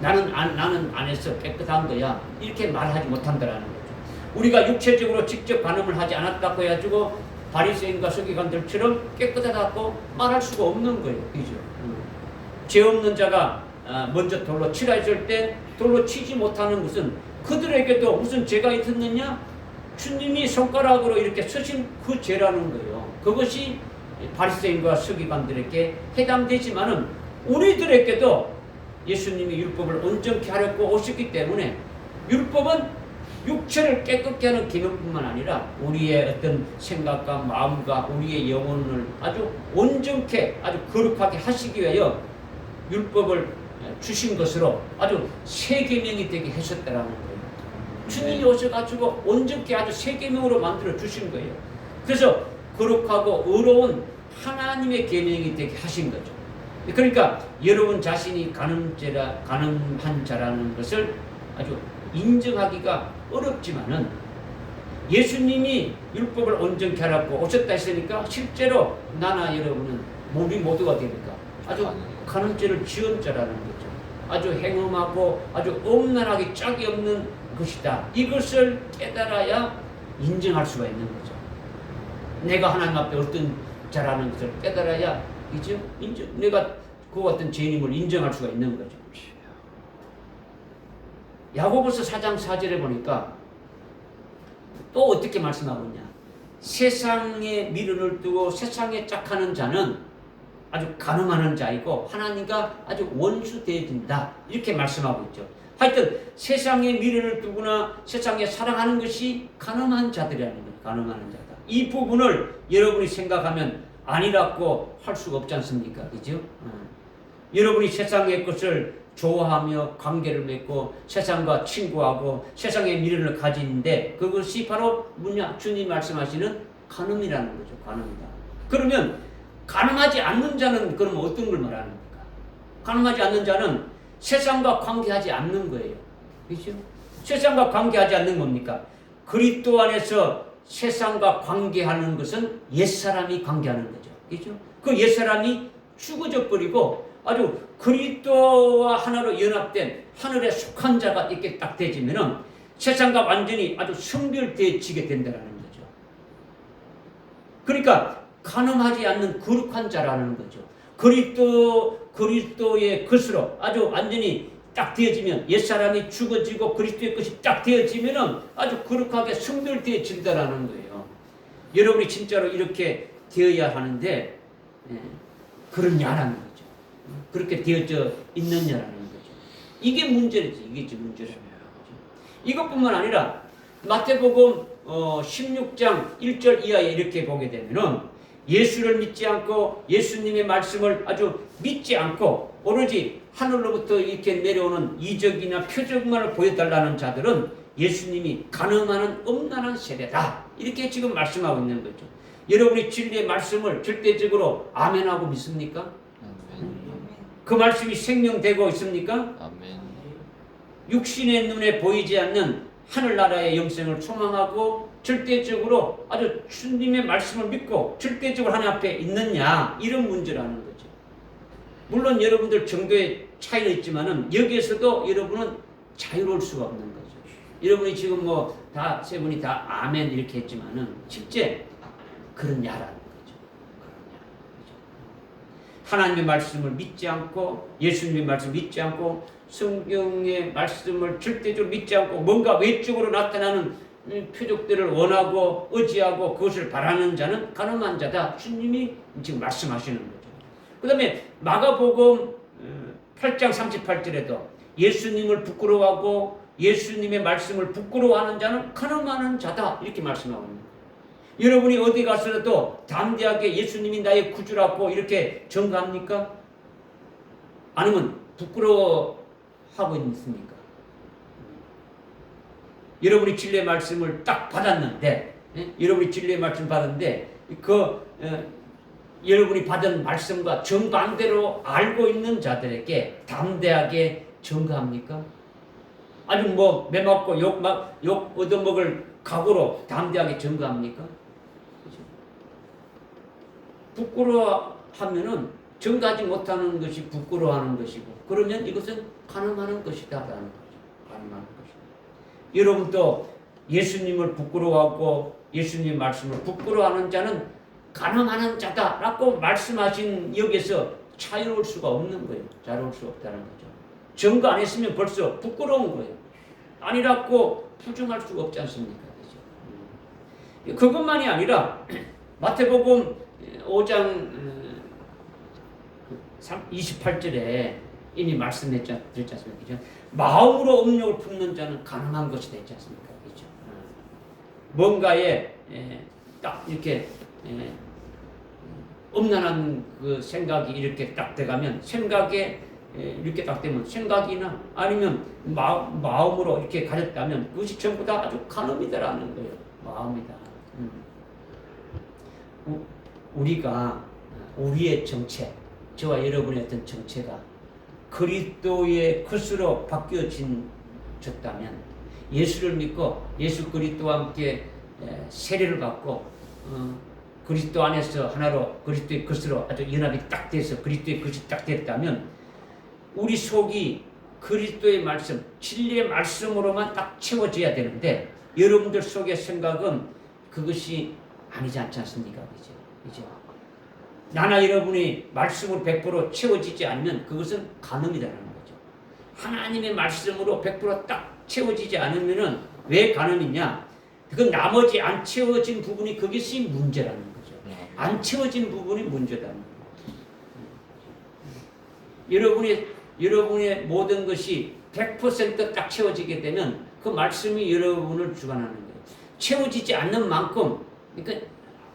나는 안에서 깨끗한 거야. 이렇게 말하지 못한다라는 거죠. 우리가 육체적으로 직접 간음을 하지 않았다고 해가지고 바리새인과 서기관들처럼 깨끗하다고 말할 수가 없는 거예요. 그죠? 죄 없는 자가 먼저 돌로 치라 했을 때 돌로 치지 못하는 것은 그들에게도 무슨 죄가 있었느냐? 주님이 손가락으로 이렇게 쓰신 그 죄라는 거예요. 그것이 바리새인과 서기관들에게 해당되지만은 우리들에게도 예수님이 율법을 온전케 하려고 오셨기 때문에 율법은 육체를 깨끗게 하는 기능뿐만 아니라 우리의 어떤 생각과 마음과 우리의 영혼을 아주 온전케 아주 거룩하게 하시기 위하여 율법을 주신 것으로 아주 새 계명이 되게 하셨다라는 거예요. 주님이 오셔가지고 온전케 아주 새 계명으로 만들어 주신 거예요. 그래서 거룩하고 의로운 하나님의 계명이 되게 하신 거죠. 그러니까 여러분 자신이 가늠한 자라는 것을 아주 인정하기가 어렵지만은 예수님이 율법을 온전케 하라고 오셨다 했으니까 실제로 나나 여러분은 우리 모두가 됩니까? 아주 가늠죄를 지은 자라는 거죠. 아주 행음하고 아주 엄란하게 짝이 없는 것이다. 이것을 깨달아야 인정할 수가 있는 거죠. 내가 하나님 앞에 어떤 자라는 것을 깨달아야 이제 내가 그와 같은 죄인임을 인정할 수가 있는 거죠. 야고보서 4장 4절에 보니까 또 어떻게 말씀하고 있냐. 세상에 미련을 두고 세상에 짝하는 자는 아주 가늠하는 자이고 하나님과 아주 원수 되어진다. 이렇게 말씀하고 있죠. 하여튼 세상에 미련을 두거나 세상에 사랑하는 것이 가늠한 자들이라는 거예요. 가늠하는 자다. 이 부분을 여러분이 생각하면 아니라고 할 수가 없지 않습니까? 그죠? 여러분이 세상의 것을 좋아하며 관계를 맺고 세상과 친구하고 세상의 미련을 가지는데 그것이 바로 뭐냐? 주님 말씀하시는 간음이라는 거죠. 간음이다. 그러면 간음하지 않는 자는 그럼 어떤 걸 말하는 겁니까? 간음하지 않는 자는 세상과 관계하지 않는 거예요. 그렇죠? 세상과 관계하지 않는 겁니까? 그리스도 안에서 세상과 관계하는 것은 옛사람이 관계하는 거죠. 그렇죠? 그 옛사람이 죽어져 버리고 아주 그리스도와 하나로 연합된 하늘에 속한 자가 이렇게 딱 되지면은 세상과 완전히 아주 성별되어지게 된다는 거죠. 그러니까 간음하지 않는 거룩한 자라는 거죠. 그리스도의 것으로 아주 완전히 딱 되어지면 옛사람이 죽어지고 그리스도의 것이 딱 되어지면은 아주 거룩하게 성별되어진다라는 거예요. 여러분이 진짜로 이렇게 되어야 하는데 그러냐라는 거죠. 그렇게 되어져 있느냐라는 거죠. 이게 문제지. 이게 문제라는 거죠. 이것뿐만 아니라 마태복음 16장 1절 이하에 이렇게 보게 되면은 예수를 믿지 않고 예수님의 말씀을 아주 믿지 않고 오로지 하늘로부터 이렇게 내려오는 이적이나 표적만을 보여달라는 자들은 예수님이 간음하는 음란한 세대다. 이렇게 지금 말씀하고 있는 거죠. 여러분이 진리의 말씀을 절대적으로 아멘하고 믿습니까? 아멘. 그 말씀이 생명되고 있습니까? 아멘. 육신의 눈에 보이지 않는 하늘나라의 영생을 소망하고 절대적으로 아주 주님의 말씀을 믿고 절대적으로 하나님 앞에 있느냐, 이런 문제라는 거죠. 물론 여러분들 정도의 차이는 있지만은 여기에서도 여러분은 자유로울 수가 없는 거죠. 여러분이 지금 뭐 다 세 분이 다 아멘 이렇게 했지만은 실제 그러냐라는 거죠. 하나님의 말씀을 믿지 않고 예수님의 말씀을 믿지 않고 성경의 말씀을 절대적으로 믿지 않고 뭔가 외적으로 나타나는 표적들을 원하고 의지하고 그것을 바라는 자는 간음한 자다. 주님이 지금 말씀하시는 거죠. 그 다음에 마가복음 8장 38절에도 예수님을 부끄러워하고 예수님의 말씀을 부끄러워하는 자는 간음하는 자다. 이렇게 말씀하고 있는 거예요. 여러분이 어디 가서라도 담대하게 예수님이 나의 구주라고 이렇게 전가합니까? 아니면 부끄러워하고 있습니까? 여러분이 진리의 말씀을 딱 받았는데, 여러분이 진리의 말씀 받았는데, 여러분이 받은 말씀과 정반대로 알고 있는 자들에게 담대하게 전가합니까? 아니 뭐 매맞고 욕 얻어먹을 각오로 담대하게 전가합니까? 부끄러워하면은 전가하지 못하는 것이 부끄러워하는 것이고, 그러면 이것은 간음하는 것이다라는 거죠. 간음하는 것이다. 여러분도 예수님을 부끄러워하고 예수님의 말씀을 부끄러워하는 자는 간음하는 자다라고 말씀하신 여기에서 자유로울 수가 없는 거예요. 자유로울 수 없다는 거죠. 전가 안 했으면 벌써 부끄러운 거예요. 아니라고 부정할 수가 없지 않습니까? 그죠? 그것만이 아니라 마태복음 5장 28절에 이미 말씀했지 않습니까? 그죠? 마음으로 음욕을 품는 자는 가능한 것이 되지 않습니까? 그죠? 뭔가에 딱 이렇게 음란한 그 생각이 이렇게 딱 들어가면 생각에 이렇게 딱 되면 생각이나 아니면 마음으로 이렇게 가졌다면 그것이 전부 다 아주 간음이다라는 거예요. 마음이다. 우리가 우리의 정체, 저와 여러분의 어떤 정체가 그리스도의 것으로 바뀌어졌다면 예수를 믿고 예수 그리스도와 함께 세례를 받고 그리스도 안에서 하나로 그리스도의 것으로 아주 연합이 딱 돼서 그리스도의 것이 딱 됐다면 우리 속이 그리스도의 말씀, 진리의 말씀으로만 딱 채워져야 되는데 여러분들 속의 생각은 그것이 아니지 않지 않습니까? 그죠? 나나 여러분이 말씀으로 100% 채워지지 않으면 그것은 간음이라는 거죠. 하나님의 말씀으로 100%딱 채워지지 않으면은 왜 간음이냐? 그 나머지 안 채워진 부분이 그것이 문제라는 거죠. 안 채워진 부분이 문제라는 거죠. 여러분의 모든 것이 100%딱 채워지게 되면 그 말씀이 여러분을 주관하는 거예요. 채워지지 않는 만큼 그러니까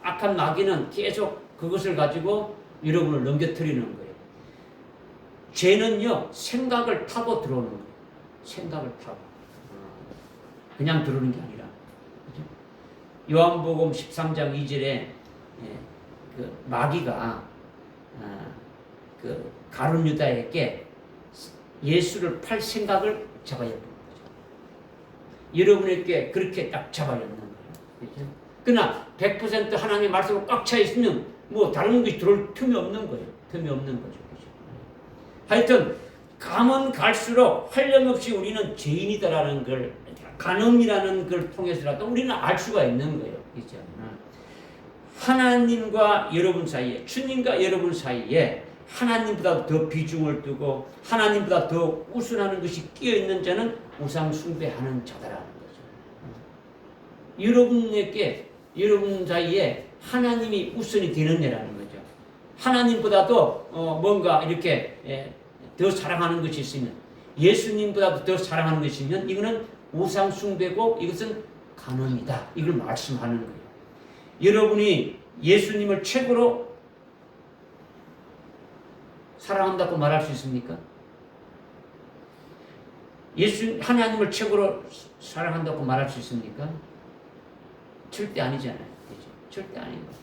악한 마귀는 계속 그것을 가지고 여러분을 넘겨뜨리는 거예요. 죄는요, 생각을 타고 들어오는 거예요. 생각을 타고. 그냥 들어오는 게 아니라. 요한복음 13장 2절에 그 마귀가 그 가룟 유다에게 예수를 팔 생각을 잡아였던 거죠. 여러분에게 그렇게 딱 잡아였는 거예요. 그렇죠? 그러나 100% 하나님의 말씀으로 꽉 차 있으면 뭐 다른 것이 들어올 틈이 없는 거예요. 틈이 없는 거죠. 그렇죠? 하여튼 가면 갈수록 한량없이 우리는 죄인이다라는 걸 간음이라는 걸 통해서라도 우리는 알 수가 있는 거예요. 그렇죠? 하나님과 여러분 사이에 주님과 여러분 사이에 하나님보다 더 비중을 두고 하나님보다 더 우선하는 것이 끼어있는 자는 우상 숭배하는 자다라는 거죠. 여러분 사이에 하나님이 우선이 되느냐라는 거죠. 하나님보다도 뭔가 이렇게 더 사랑하는 것이 있으면 예수님보다도 더 사랑하는 것이 있으면 이거는 우상 숭배고 이것은 간음이다. 이걸 말씀하는 거예요. 여러분이 예수님을 최고로 사랑한다고 말할 수 있습니까? 하나님을 최고로 사랑한다고 말할 수 있습니까? 절대 아니잖아요. 그렇죠? 절대 아닌 거죠.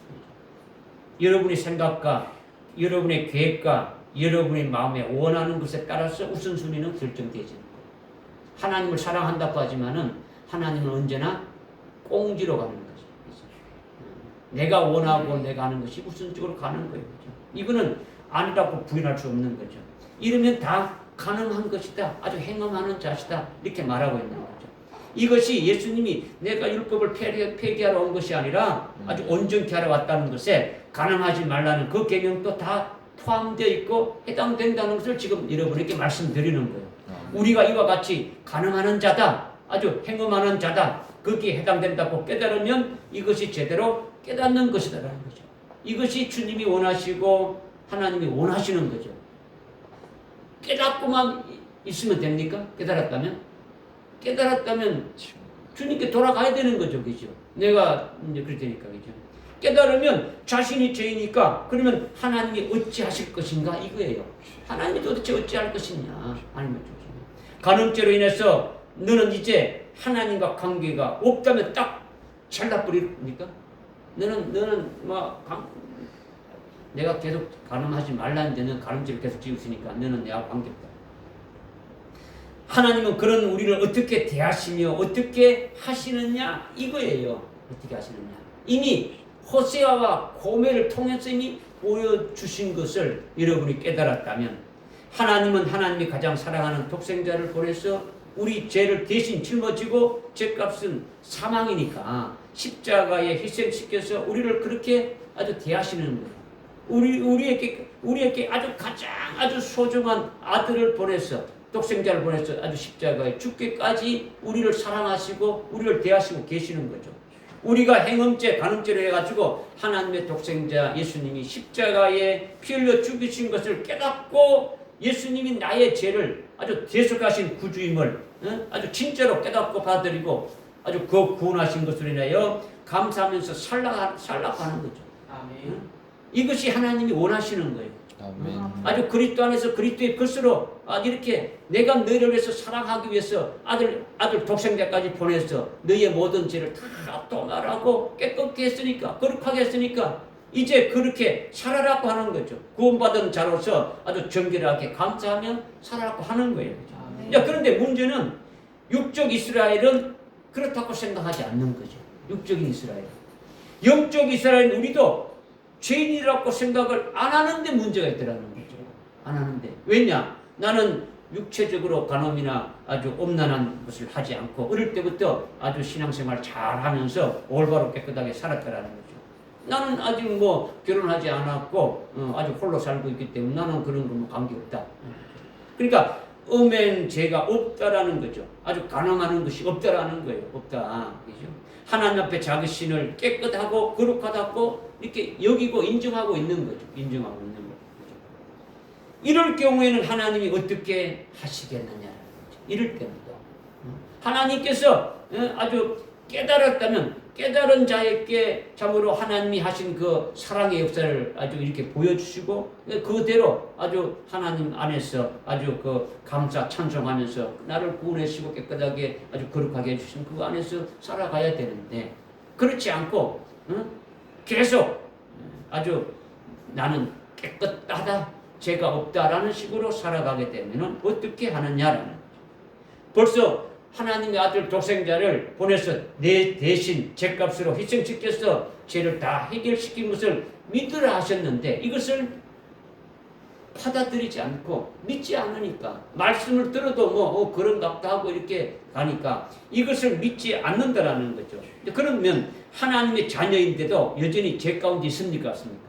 여러분의 생각과 여러분의 계획과 여러분의 마음에 원하는 것에 따라서 우선순위는 결정되지는 거예요. 하나님을 사랑한다고 하지만은 하나님은 언제나 꽁지로 가는 거죠. 그렇죠? 내가 원하고 내가 하는 것이 우선적으로 가는 거예요. 그렇죠? 이거는 아니라고 부인할 수 없는 거죠. 이러면 다 가능한 것이다. 아주 행함하는 자시다. 이렇게 말하고 있는 거죠. 이것이 예수님이 내가 율법을 폐기하러 온 것이 아니라 아주 온전케 하러 왔다는 것에 가늠하지 말라는 그 계명도 다 포함되어 있고 해당된다는 것을 지금 여러분에게 말씀드리는 거예요. 우리가 이와 같이 가늠하는 자다. 아주 행음하는 자다. 거기에 해당된다고 깨달으면 이것이 제대로 깨닫는 것이다라는 거죠. 이것이 주님이 원하시고 하나님이 원하시는 거죠. 깨닫고만 있으면 됩니까? 깨달았다면 주님께 돌아가야 되는 거죠. 그죠? 내가 이제 그럴 테니까. 그죠? 깨달으면 자신이 죄이니까 그러면 하나님이 어찌하실 것인가 이거예요. 하나님이 도대체 어찌할 것이냐. 아니면 간음죄로 인해서 너는 이제 하나님과 관계가 없다면 딱 잘라버립니까? 너는 내가 계속 간음하지 말라는데 너는 간음죄를 계속 지으시니까 너는 내가 관계없다. 하나님은 그런 우리를 어떻게 대하시며 어떻게 하시느냐 이거예요. 어떻게 하시느냐. 이미 호세아와 고멜을 통해서 이미 보여주신 것을 여러분이 깨달았다면 하나님은 하나님이 가장 사랑하는 독생자를 보내서 우리 죄를 대신 짊어지고 죄값은 사망이니까 십자가에 희생시켜서 우리를 그렇게 아주 대하시는 거예요. 우리에게 아주 소중한 아들을 보내서 독생자를 보내서 아주 십자가에 죽기까지 우리를 사랑하시고 우리를 대하시고 계시는 거죠. 우리가 행음죄, 간음죄를 해가지고 하나님의 독생자 예수님이 십자가에 피 흘려 죽이신 것을 깨닫고 예수님이 나의 죄를 아주 대속하신 구주임을 아주 진짜로 깨닫고 받아들이고 아주 그 구원하신 것으로 인하여 감사하면서 살락하는 거죠. 아멘. 이것이 하나님이 원하시는 거예요. 아멘. 아주 그리스도 안에서 그리스도의 것으로 아주 이렇게 내가 너희를 위해서 사랑하기 위해서 아들 독생자까지 보내서 너희의 모든 죄를 다 떠나라고 깨끗게 했으니까, 거룩하게 했으니까 이제 그렇게 살아라고 하는 거죠. 구원받은 자로서 아주 정결하게 감사하며 살아라고 하는 거예요. 자, 그런데 문제는 육적 이스라엘은 그렇다고 생각하지 않는 거죠. 육적인 이스라엘. 영적 이스라엘 우리도 죄인이라고 생각을 안 하는데 문제가 있더라는 거죠. 안 하는데. 왜냐? 나는 육체적으로 간음이나 아주 엄난한 것을 하지 않고 어릴 때부터 아주 신앙생활 잘 하면서 올바로 깨끗하게 살았다라는 거죠. 나는 아직 뭐 결혼하지 않았고 아주 홀로 살고 있기 때문에 나는 그런 거 관계없다. 그러니까 음행 죄가 없다라는 거죠. 아주 가능하는 것이 없다라는 거예요. 없다. 그죠? 하나님 앞에 자기 신을 깨끗하고 거룩하다고 이렇게 여기고 인정하고 있는 거죠. 인정하고 있는 거죠. 이럴 경우에는 하나님이 어떻게 하시겠느냐라는 거죠. 이럴 때는 또 하나님께서 아주 깨달았다면 깨달은 자에게 참으로 하나님이 하신 그 사랑의 역사를 아주 이렇게 보여주시고 그대로 아주 하나님 안에서 아주 그 감사 찬송하면서 나를 구원하시고 깨끗하게 아주 거룩하게 해주신 그 안에서 살아가야 되는데 그렇지 않고 계속 아주 나는 깨끗하다 죄가 없다라는 식으로 살아가게 되면 어떻게 하느냐라는 거죠. 벌써 하나님의 아들 독생자를 보내서 내 대신 죄값으로 희생시켜서 죄를 다 해결시킨 것을 믿으라 하셨는데 이것을 받아들이지 않고 믿지 않으니까 말씀을 들어도 뭐 그런갑다 하고 이렇게 가니까 이것을 믿지 않는다라는 거죠. 그러면 하나님의 자녀인데도 여전히 죄 가운데 있습니까? 없습니까?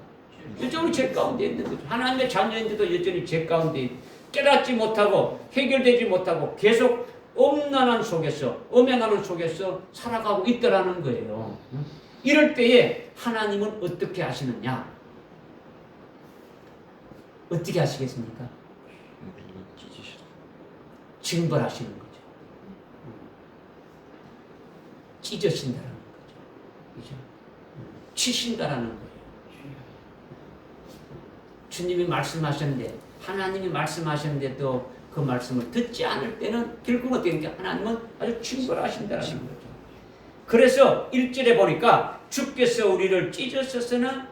여전히 죄 가운데 있는 거죠. 하나님의 자녀인데도 여전히 죄 가운데 깨닫지 못하고 해결되지 못하고 계속 엄난한 속에서 엄행하는 속에서 살아가고 있더라는 거예요. 이럴 때에 하나님은 어떻게 하시느냐? 어떻게 하시겠습니까? 징벌하시는 거죠. 찢으신다라는 거죠. 그죠? 치신다라는 거예요. 주님이 말씀하셨는데 하나님이 말씀하셨는데도 그 말씀을 듣지 않을 때는 결국은 어떻게 되는지 하나님은 아주 징벌하신다는 거죠. 그래서 1절에 보니까 주께서 우리를 찢으셨으나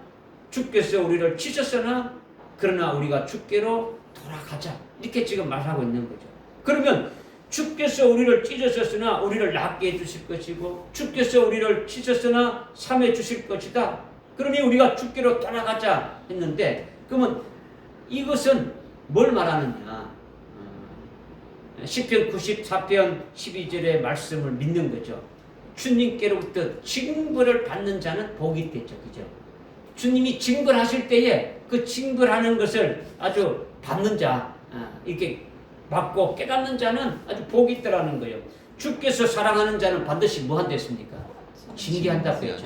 주께서 우리를 치셨으나 그러나 우리가 주께로 돌아가자 이렇게 지금 말하고 있는 거죠. 그러면 주께서 우리를 찢으셨으나 우리를 낫게 해주실 것이고 주께서 우리를 치셨으나 삼해 주실 것이다. 그러니 우리가 주께로 돌아가자 했는데 그러면 이것은 뭘 말하느냐? 시편 94편 12절의 말씀을 믿는 거죠. 주님께로부터 징벌을 받는 자는 복이 있겠죠. 그죠? 주님이 징벌하실 때에 그 징벌하는 것을 아주 받는 자, 이렇게 받고 깨닫는 자는 아주 복이 있더라는 거예요. 주께서 사랑하는 자는 반드시 뭐 한댔습니까? 징계한다고 했죠.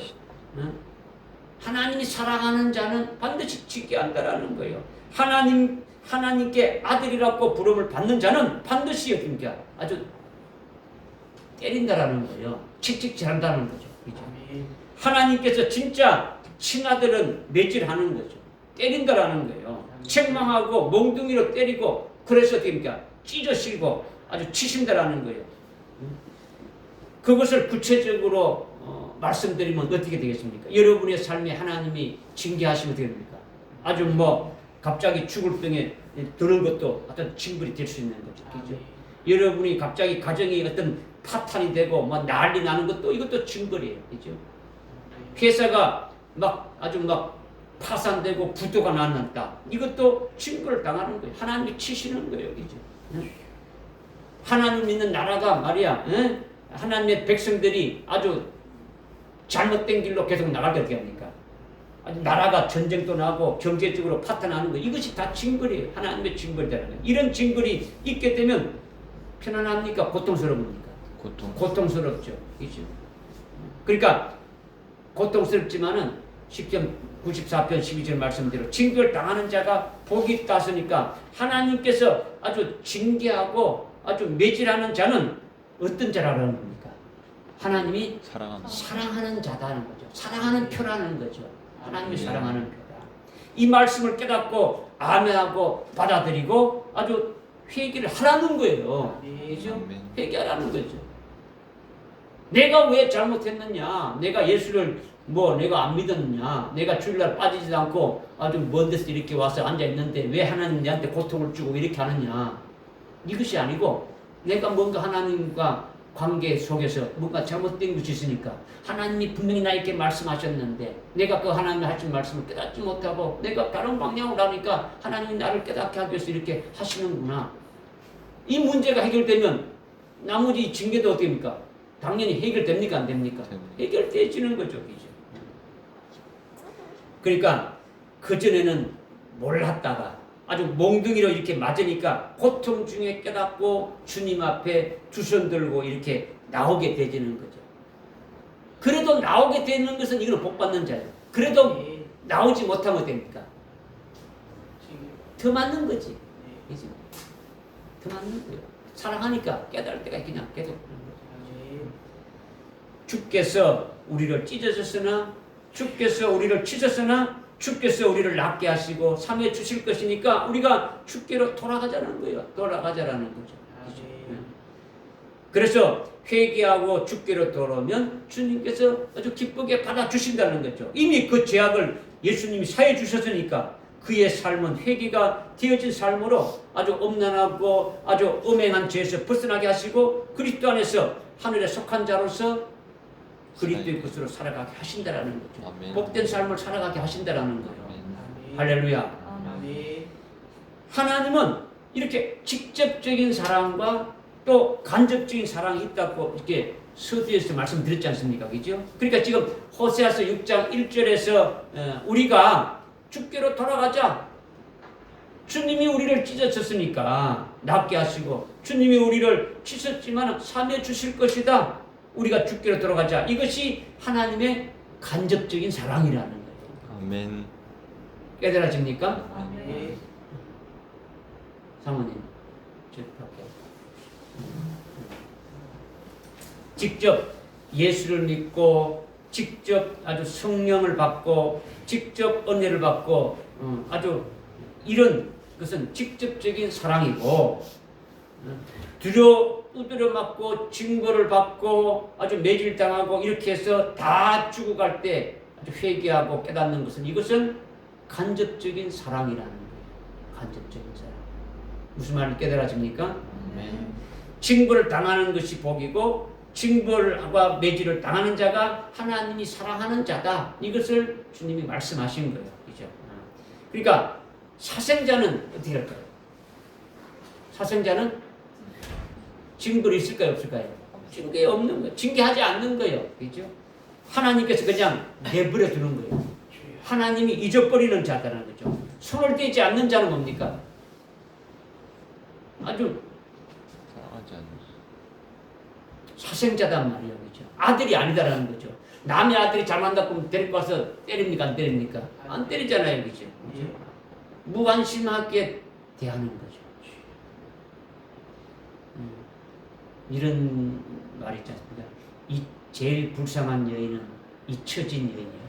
하나님이 사랑하는 자는 반드시 징계한다라는 거예요. 하나님께 아들이라고 부름을 받는 자는 반드시 여긴가 아주 때린다라는 거예요. 칙칙질한다는 거죠. 그죠? 하나님께서 진짜 친아들은 매질하는 거죠. 때린다라는 거예요. 책망하고 몽둥이로 때리고 그래서 그러니까 찢어시고 아주 치신다라는 거예요. 그것을 구체적으로 말씀드리면 어떻게 되겠습니까? 여러분의 삶에 하나님이 징계하시면 어떻게 됩니까? 아주 뭐 갑자기 죽을 병에 드는 것도 어떤 징벌이 될 수 있는 거죠. 그죠? 여러분이 갑자기 가정이 어떤 파탄이 되고 막 난리 나는 것도 이것도 징벌이에요. 그죠? 회사가 아주 파산되고 부도가 났다. 이것도 징벌을 당하는 거예요. 하나님이 치시는 거예요. 그죠? 하나님 믿는 나라가 말이야. 하나님의 백성들이 아주 잘못된 길로 계속 나갈 때 어떻게 합니까? 나라가 전쟁도 나고 경제적으로 파탄나는 거 이것이 다 징벌이에요. 하나님의 징벌이라는 거예요. 이런 징벌이 있게 되면 편안합니까? 고통스러웁니까? 고통스럽죠. 그렇죠? 그러니까 고통스럽지만은 시편 94편 12절 말씀대로 징벌 당하는 자가 복이 있다 하니까 하나님께서 아주 징계하고 아주 매질하는 자는 어떤 자라는 겁니까? 하나님이 사랑하는 자다는 거죠. 사랑하는 표라는 거죠. 하나님이 사랑하는 표다. 이 말씀을 깨닫고 아멘하고 받아들이고 아주 회개를 하라는 거예요. 그죠? 회개하라는 거죠. 내가 왜 잘못했느냐? 내가 예수를 내가 안 믿었느냐? 내가 주일날 빠지지도 않고 아주 먼 데서 이렇게 와서 앉아 있는데 왜 하나님 내한테 고통을 주고 이렇게 하느냐? 이것이 아니고 내가 뭔가 하나님과 관계 속에서 뭔가 잘못된 것이 있으니까 하나님이 분명히 나에게 말씀하셨는데 내가 그 하나님이 하신 말씀을 깨닫지 못하고 내가 다른 방향으로 하니까 하나님이 나를 깨닫게 하기 위해서 이렇게 하시는구나. 이 문제가 해결되면 나머지 징계도 어떻게 됩니까? 당연히 해결됩니까? 안 됩니까? 해결되지는 거죠. 그죠? 그러니까 그전에는 몰랐다가 아주 몽둥이로 이렇게 맞으니까 고통 중에 깨닫고 주님 앞에 두 손 들고 이렇게 나오게 되지는 거죠. 그래도 나오게 되는 것은 이걸 복 받는 자예요. 그래도 나오지 못하면 됩니까? 더 맞는 거지. 그죠? 더 맞는 거예요. 사랑하니까 깨달을 때가 그냥 계속 주께서 우리를 찢어졌으나 주께서 우리를 치셨으나 주께서 우리를 낫게 하시고 삼해 주실 것이니까 우리가 주께로 돌아가자는 거예요. 돌아가자라는 거죠. 그래서 회개하고 주께로 돌아오면 주님께서 아주 기쁘게 받아주신다는 거죠. 이미 그 죄악을 예수님이 사해 주셨으니까 그의 삶은 회개가 되어진 삶으로 아주 엄난하고 아주 엄행한 죄에서 벗어나게 하시고 그리스도 안에서 하늘에 속한 자로서 그리스도의 것으로 살아가게 하신다라는 거죠. 아멘. 복된 삶을 살아가게 하신다라는 거예요. 아멘. 할렐루야. 아멘. 하나님은 이렇게 직접적인 사랑과 또 간접적인 사랑이 있다고 이렇게 서두에서 말씀드렸지 않습니까? 그죠? 그러니까 지금 호세아서 6장 1절에서 우리가 주께로 돌아가자. 주님이 우리를 찢어졌으니까 낫게 하시고 주님이 우리를 치셨지만 사며 주실 것이다. 우리가 주께로 돌아가자. 이것이 하나님의 간접적인 사랑이라는 거예요. 아멘. 깨달아집니까? 아멘. 사모님, 저 밖에. 직접 예수를 믿고 직접 아주 성령을 받고 직접 은혜를 받고 아주 이런 것은 직접적인 사랑이고 두드려 맞고 징벌을 받고 아주 매질당하고 이렇게 해서 다 죽어갈 때 아주 회개하고 깨닫는 것은 이것은 간접적인 사랑이라는 거예요. 간접적인 사랑. 무슨 말이 깨달아집니까? 징벌을 당하는 것이 복이고 징벌과 매질을 당하는 자가 하나님이 사랑하는 자다. 이것을 주님이 말씀하신 거예요. 그죠? 그러니까 사생자는 어떻게 할까요? 사생자는 징벌이 있을까요? 없을까요? 징계 없는 거예요. 징계하지 않는 거예요. 그죠? 하나님께서 그냥 내버려 두는 거예요. 하나님이 잊어버리는 자다라는 거죠. 손을 떼지 않는 자는 뭡니까? 아주 사랑하지 않는 사생자단 말이에요. 그죠? 아들이 아니다라는 거죠. 남의 아들이 잘못한다고 데리고 와서 때립니까? 안 때립니까? 안 때리잖아요. 그죠? 무관심하게 대하는 거죠. 이런 말이 있지 않습니까? 이 제일 불쌍한 여인은 잊혀진 여인이에요.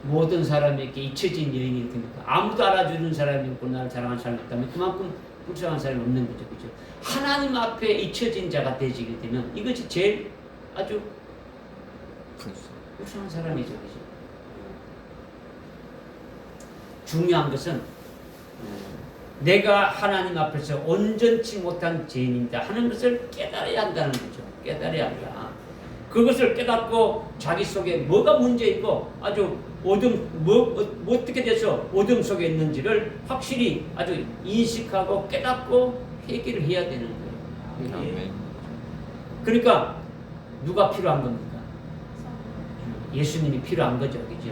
모든 사람에게 잊혀진 여인이 됩니까? 아무도 알아주는 사람이 없고 나를 사랑하는 사람이 없다면 그만큼 불쌍한 사람이 없는 거죠. 그죠? 하나님 앞에 잊혀진 자가 되지게 되면 이것이 제일 아주 불쌍한 사람이죠. 그죠? 중요한 것은 내가 하나님 앞에서 온전치 못한 죄인이다 하는 것을 깨달아야 한다는 거죠. 깨달아야 한다. 그것을 깨닫고 자기 속에 뭐가 문제이고 아주 어떻게 돼서 어둠 속에 있는지를 확실히 아주 인식하고 깨닫고 회개를 해야 되는 거예요. 아멘. 그러니까 누가 필요한 겁니까? 예수님이 필요한 거죠. 그죠?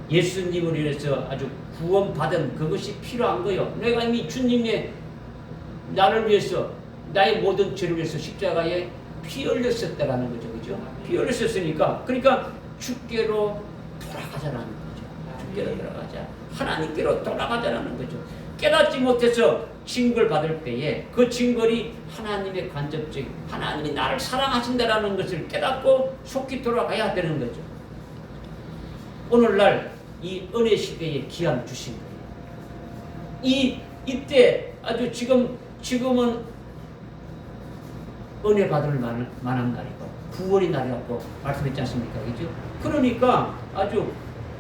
예수님을 위해서 아주 구원받은 그것이 필요한 거예요. 내가 이미 주님의 나를 위해서 나의 모든 죄를 위해서 십자가에 피 흘렸었다라는 거죠. 그죠? 피 흘렸었으니까 그러니까 주께로 돌아가자라는 거죠. 주께로 돌아가자. 하나님께로 돌아가자라는 거죠. 깨닫지 못해서 징벌 받을 때에 그 징벌이 하나님의 간접적 하나님이 나를 사랑하신다라는 것을 깨닫고 속히 돌아가야 되는 거죠. 오늘날 이 은혜 시대에 기함 주신 거예요. 이때 아주 지금은 은혜 받을 만한 날이고 구원의 날이라고 말씀했지 않습니까? 그죠? 그러니까 아주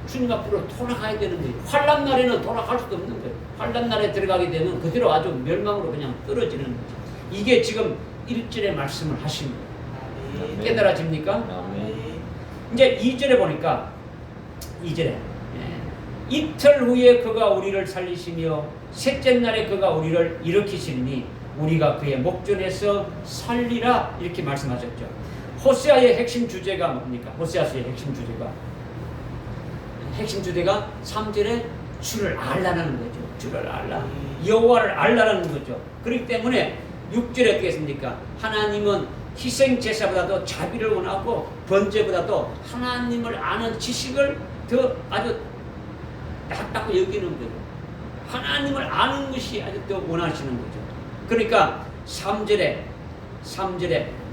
주님 앞으로 돌아가야 되는 거예요. 환난 날에는 돌아갈 수도 없는 거예요. 환난 날에 들어가게 되면 그대로 아주 멸망으로 그냥 떨어지는 거죠. 이게 지금 1절의 말씀을 하신 거예요. 아멘. 깨달아집니까? 아멘. 이제 2절에 보니까 2절에 이틀 후에 그가 우리를 살리시며 셋째 날에 그가 우리를 일으키시니 우리가 그의 목전에서 살리라 이렇게 말씀하셨죠. 호세아의 핵심 주제가 뭡니까? 호세아서의 핵심 주제가 3절에 주를 알라는 거죠. 주를 알라. 여호와를 알라는 거죠. 그렇기 때문에 6절에 어떻게 했습니까? 하나님은 희생 제사보다도 자비를 원하고 번제보다도 하나님을 아는 지식을 더 아주 낫다고 여기는 거죠. 하나님을 아는 것이 아주 더 원하시는 거죠. 그러니까 3절에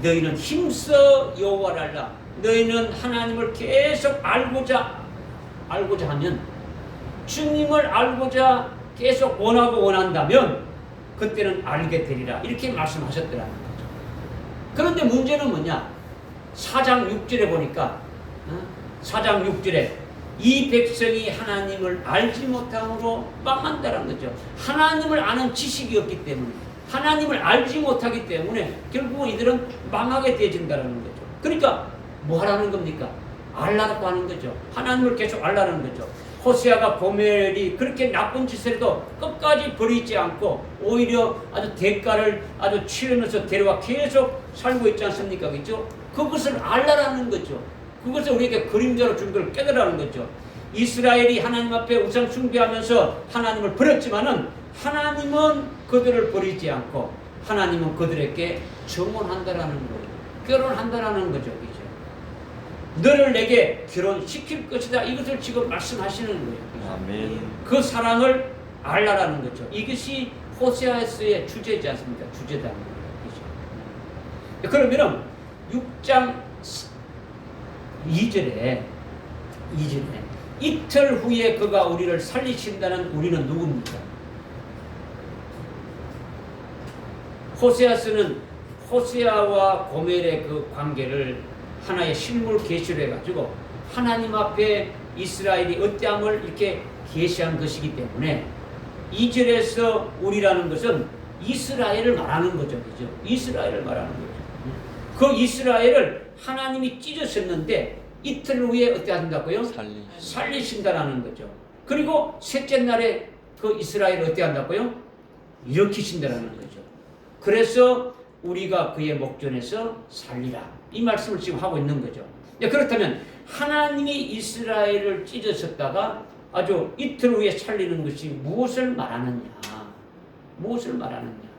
너희는 힘써 여호와를 알라. 너희는 하나님을 계속 알고자 하면 주님을 알고자 계속 원한다면 그때는 알게 되리라 이렇게 말씀하셨더라는 거죠. 그런데 문제는 뭐냐? 4장 6절에 보니까 4장 6절에 이 백성이 하나님을 알지 못함으로 망한다는 거죠. 하나님을 아는 지식이 없기 때문에 하나님을 알지 못하기 때문에 결국은 이들은 망하게 되어진다는 거죠. 그러니까 뭐 하라는 겁니까? 알라고 하는 거죠. 하나님을 계속 알라는 거죠. 호세아가 고멜이 그렇게 나쁜 짓을 해도 끝까지 버리지 않고 오히려 아주 대가를 아주 치르면서 데려와 계속 살고 있지 않습니까? 그렇죠? 그것을 알라라는 거죠. 그것을 우리에게 그림자로 준 걸 깨달으라는 거죠. 이스라엘이 하나님 앞에 우상 숭배하면서 하나님을 버렸지만은 하나님은 그들을 버리지 않고 하나님은 그들에게 정혼한다라는 거예요. 결혼한다라는 거죠. 그죠? 너를 내게 결혼시킬 것이다. 이것을 지금 말씀하시는 거예요. 아멘. 그 사랑을 알라라는 거죠. 이것이 호세아서의 주제지 않습니까? 주제다는 거죠. 그러면은 6장 2절에 이틀 후에 그가 우리를 살리신다는 우리는 누굽니까? 호세아서는 호세아와 고멜의 그 관계를 하나의 실물 계시로 해가지고 하나님 앞에 이스라엘이 어떠함을 이렇게 계시한 것이기 때문에 2절에서 우리라는 것은 이스라엘을 말하는 거죠. 그죠? 이스라엘을 말하는 거죠. 그 이스라엘을 하나님이 찢으셨는데 이틀 후에 어떻게 한다고요? 살리신다라는 거죠. 그리고 셋째 날에 그 이스라엘을 어떻게 한다고요? 일으키신다라는 거죠. 그래서 우리가 그의 목전에서 살리라. 이 말씀을 지금 하고 있는 거죠. 그렇다면 하나님이 이스라엘을 찢으셨다가 아주 이틀 후에 살리는 것이 무엇을 말하느냐? 무엇을 말하느냐?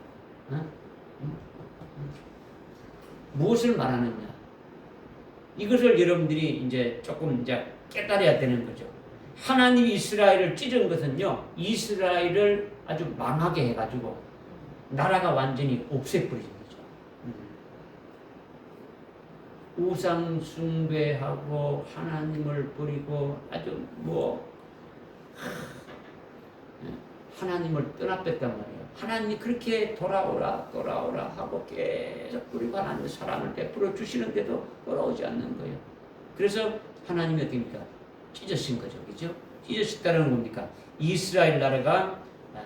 무엇을 말하느냐? 이것을 여러분들이 이제 조금 깨달아야 되는 거죠. 하나님이 이스라엘을 찢은 것은요, 이스라엘을 아주 망하게 해가지고 나라가 완전히 없애버린 거죠. 우상 숭배하고 하나님을 버리고 아주 하나님을 떠나뺐단 말이에요. 하나님이 그렇게 돌아오라 하고 계속 우리가 하나님의 사랑을 베풀어 주시는데도 돌아오지 않는 거예요. 그래서 하나님이 어떻습니까? 찢으신 거죠. 그죠? 찢으셨다는 겁니까? 이스라엘 나라가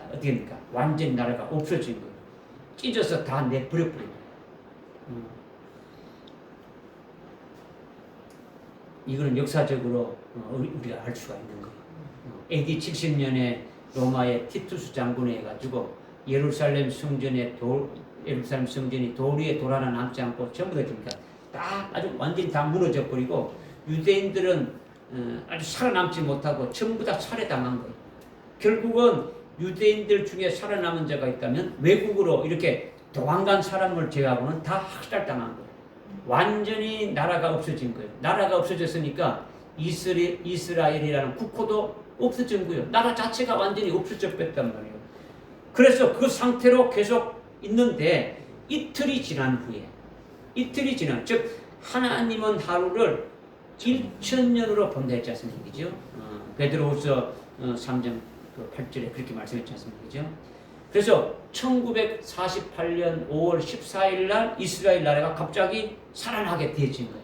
어떻게 됩니까? 완전 나라가 없어진 거예요. 찢어서 다 내버려버린 거예요. 이거는 역사적으로 우리가 알 수가 있는 거예요. AD 70년에 로마의 티투스 장군에 해가지고 예루살렘 성전이 돌 위에 돌 하나 남지 않고 전부 다 그러니까 다 아주 완전히 다 무너져 버리고 유대인들은 아주 살아남지 못하고 전부 다 살해당한 거예요. 결국은 유대인들 중에 살아남은 자가 있다면 외국으로 이렇게 도망간 사람을 제외하고는 다 학살당한 거예요. 완전히 나라가 없어진 거예요. 나라가 없어졌으니까 이스라엘이라는 국호도 없어진 거예요. 나라 자체가 완전히 없어져 뺐단 말이에요. 그래서 그 상태로 계속 있는데 이틀이 지난 후에 즉 하나님은 하루를 1000년으로 본다 했지 않습니까? 그죠? 베드로후서 3장 8절에 그렇게 말씀했지 않습니까? 그죠? 그래서 1948년 5월 14일 날 이스라엘 나라가 갑자기 살아나게 되어진 거예요.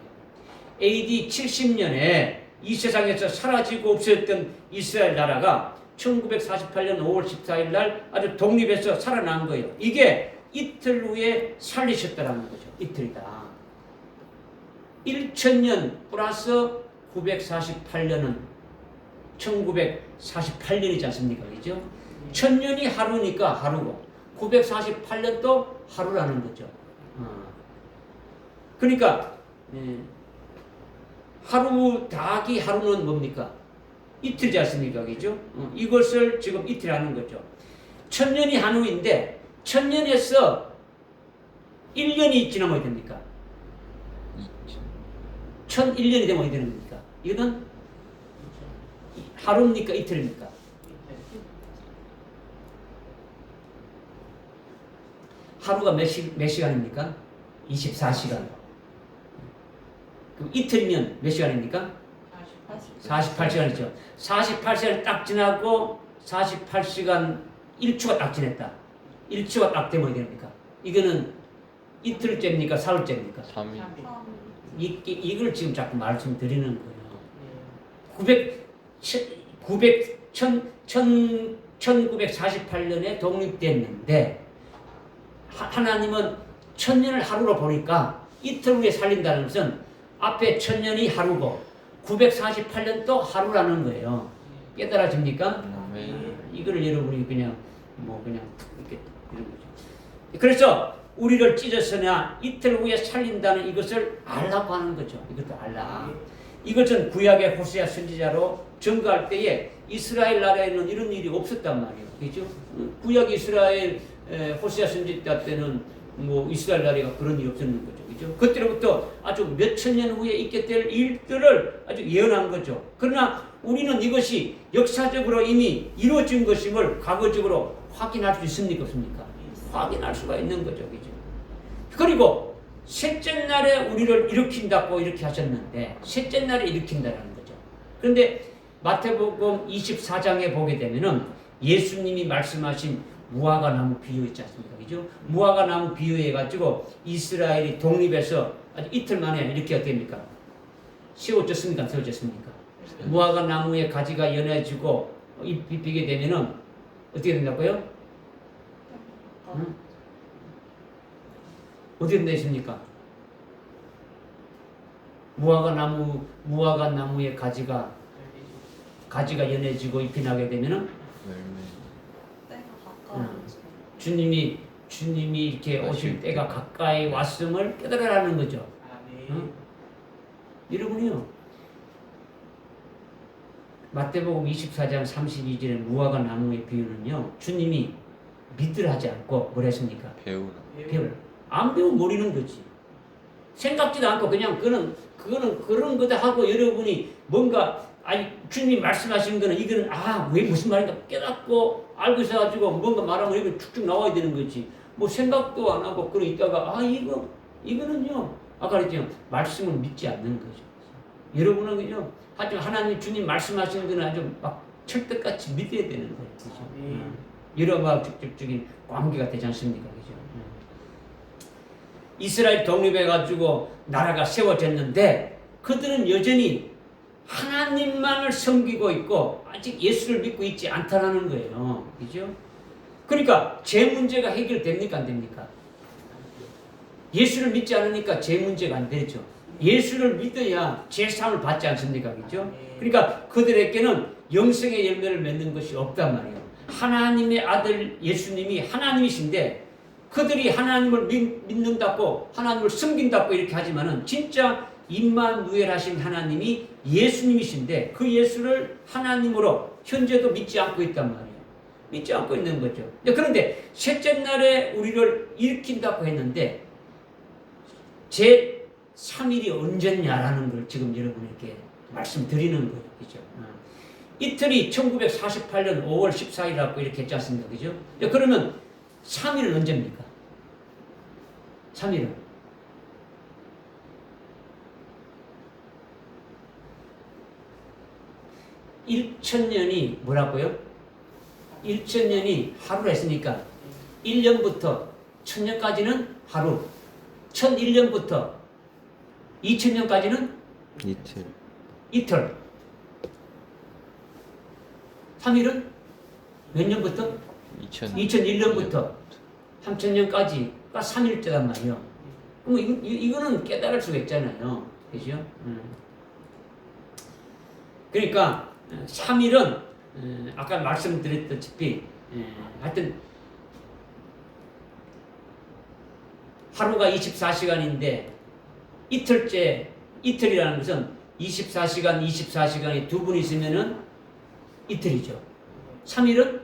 AD 70년에 이 세상에서 사라지고 없어졌던 이스라엘 나라가 1948년 5월 14일 날 아주 독립해서 살아난 거예요. 이게 이틀 후에 살리셨다는 거죠. 이틀이다. 1000년 플러스 948년은 1948년이지 않습니까? 그죠? 1000년이 하루니까 하루고 948년도 하루라는 거죠. 그러니까 하루 더하기 하루는 뭡니까? 이틀이지 않습니까? 그죠? 이것을 지금 이틀하는 거죠. 1000년이 한우인데 1000년에서 1년이 지나면 어떻게 됩니까? 1001년이 되면 어떻게 되는 겁니까? 이거는 하루입니까? 이틀입니까? 하루가 몇 시간입니까? 24시간. 그럼 이틀이면 몇 시간입니까? 48시간이죠. 48시간 딱 지나고 48시간 1초가 딱 지냈다. 1초가 딱 되면 어떻게 됩니까? 이거는 이틀째입니까? 사흘째입니까? 3일. 이걸 지금 자꾸 말씀드리는 거예요. 1948년에 독립됐는데 하나님은 1000년을 하루로 보니까 이틀 후에 살린다는 것은 앞에 1000년이 하루고 948년도 하루라는 거예요. 깨달아집니까? 이거를 여러분이 그냥 이렇게 이런 거죠. 그래서 우리를 찢어서냐 이틀 후에 살린다는 이것을 알라고 하는 거죠. 이것도 알라. 이것은 구약의 호세아 선지자로 증거할 때에 이스라엘 나라에는 이런 일이 없었단 말이에요. 그렇죠? 구약 이스라엘 호세아 선지자 때는 뭐 이스라엘 나라가 그런 일이 없었는 거죠. 그렇죠? 그때로부터 아주 몇천 년 후에 있게 될 일들을 아주 예언한 거죠. 그러나 우리는 이것이 역사적으로 이미 이루어진 것임을 과거적으로 확인할 수 있습니까? 없습니까? 확인할 수가 있는 거죠. 그죠? 그리고 셋째 날에 우리를 일으킨다고 이렇게 하셨는데 셋째 날에 일으킨다는 거죠. 그런데 마태복음 24장에 보게 되면은 예수님이 말씀하신 무화과 나무 비유 있지 않습니까? 그죠? 무화과 나무 비유해 가지고 이스라엘이 독립해서 아주 이틀 만에 이렇게 어떻게 됩니까? 세워졌습니까? 세워졌습니까? 무화과 나무의 가지가 연해지고 잎이 피게 되면은 어떻게 된다고요? 응? 어떻게 된다십니까? 무화과 나무의 가지가 연해지고 잎이 나게 되면은 주님이 이렇게 오실 때가 가까이 왔음을 깨달으라는 거죠. 여러분이요. 마태복음 24장 32절의 무화과 나무의 비유는요. 주님이 믿으라 하지 않고 뭘 했습니까? 배우라. 안 배우면 모르는 거지. 생각지도 않고 그냥 그거는 그런 거다 하고 여러분이 뭔가 주님이 말씀하신 거는 이거는 왜 무슨 말인가 깨닫고 알고 있어가지고 뭔가 말하면 이거 쭉쭉 나와야 되는 거지. 뭐 생각도 안 하고 그러 있다가 이거는요. 아까 그랬죠. 말씀을 믿지 않는 거죠. 여러분은 그죠. 하지만 하나님 주님 말씀하시는 거는 아주 막 철떡같이 믿어야 되는 거예요. 그죠. 여러분과 직접적인 관계가 되지 않습니까? 그죠. 이스라엘 독립해가지고 나라가 세워졌는데 그들은 여전히 하나님만을 섬기고 있고 아직 예수를 믿고 있지 않다라는 거예요. 그죠? 그러니까 제 문제가 해결됩니까? 안 됩니까? 예수를 믿지 않으니까 제 문제가 안 되죠. 예수를 믿어야 제 삶을 받지 않습니까? 그죠? 그러니까 그들에게는 영생의 열매를 맺는 것이 없단 말이에요. 하나님의 아들 예수님이 하나님이신데 그들이 하나님을 믿는다고 하나님을 섬긴다고 이렇게 하지만은 진짜 임마누엘 하신 하나님이 예수님이신데 그 예수를 하나님으로 현재도 믿지 않고 있단 말이에요. 믿지 않고 있는 거죠. 그런데 셋째 날에 우리를 일으킨다고 했는데 제 3일이 언제냐라는 걸 지금 여러분에게 말씀드리는 거예요. 그죠? 이틀이 1948년 5월 14일이라고 이렇게 했지 않습니까? 그죠? 그러면 3일은 언제입니까? 3일은 1,000년이 뭐라고요? 1,000년이 하루라 했으니까 1년부터 1,000년까지는 하루, 1,001년부터 2,000년까지는 이틀. 이틀. 3일은 몇 년부터? 2001년부터 3,000년까지가 3일째란 말이에요. 그럼 이거는 깨달을 수가 있잖아요. 그죠? 그러니까 3일은 아까 말씀드렸다시피 하여튼 하루가 24시간인데 이틀이라는 것은 24시간이 두 분 있으면은 이틀이죠. 3일은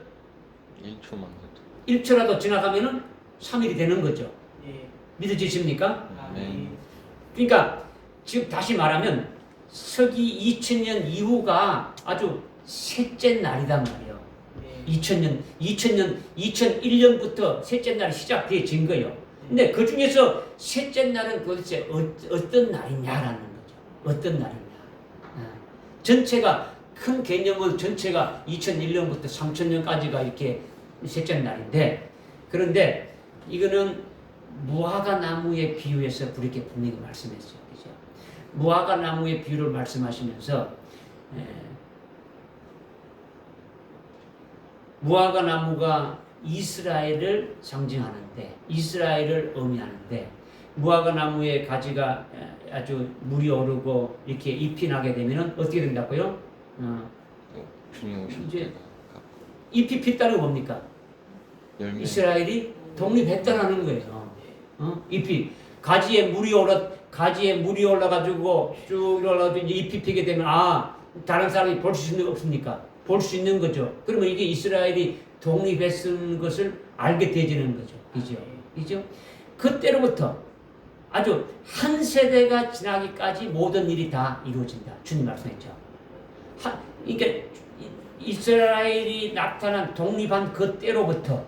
1초만 해도. 1초라도 지나가면은 3일이 되는 거죠. 믿어지십니까? 네. 그러니까 지금 다시 말하면 서기 2000년 이후가 아주 셋째 날이란 말이에요. 2001년부터 셋째 날이 시작되어진 거예요. 근데 그 중에서 셋째 날은 도대체 어떤 날이냐라는 거죠. 어떤 날이냐. 전체가 큰 개념은 전체가 2001년부터 3000년까지가 이렇게 셋째 날인데, 그런데 이거는 무화과 나무의 비유에서 그렇게 분명히 말씀했어요. 그죠? 무화과 나무의 비유를 말씀하시면서 무화과 나무가 이스라엘을 상징하는데, 이스라엘을 의미하는데, 무화과 나무의 가지가 아주 물이 오르고 이렇게 잎이 나게 되면 어떻게 된다고요? 주님 오실 이제 때가 잎이 폈다는 건 뭡니까? 열매. 이스라엘이 독립했다라는 거예요. 잎이 가지에 물이 올라가지고 쭉 올라가지고 이제 잎이 피게 되면 다른 사람이 볼 수 있는 거 없습니까? 볼 수 있는 거죠. 그러면 이게 이스라엘이 독립했은 것을 알게 되지는 거죠. 그죠? 그때로부터 아주 한 세대가 지나기까지 모든 일이 다 이루어진다. 주님 말씀했죠. 그러니까 이스라엘이 나타난 독립한 그때로부터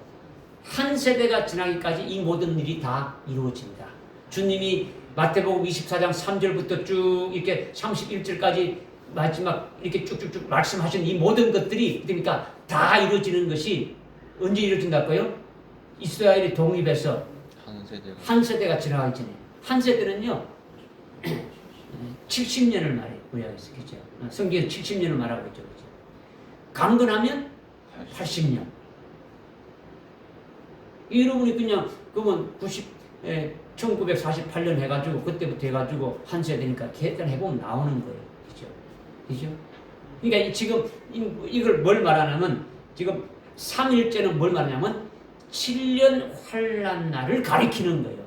한 세대가 지나기까지 이 모든 일이 다 이루어진다. 주님이 마태복음 24장 3절부터 쭉 이렇게 31절까지 마지막 이렇게 쭉쭉쭉 말씀하신 이 모든 것들이 그러니까 다 이루어지는 것이 언제 이루어진다고요? 이스라엘이 독립해서 한 세대가 지나가기 전에. 한 세대는요 70년을 말해요. 구약에서. 그죠? 성경에서 70년을 말하고 있죠. 그죠? 강건하면 80년. 여러분이 그냥 그러면 1948년 해가지고 그때부터 해가지고 한 세대니까 계산해보면 나오는 거예요. 그죠? 그러니까 지금 이걸 뭘 말하냐면 지금 3일째는 뭘 말하냐면 7년 환란 날을 가리키는 거예요.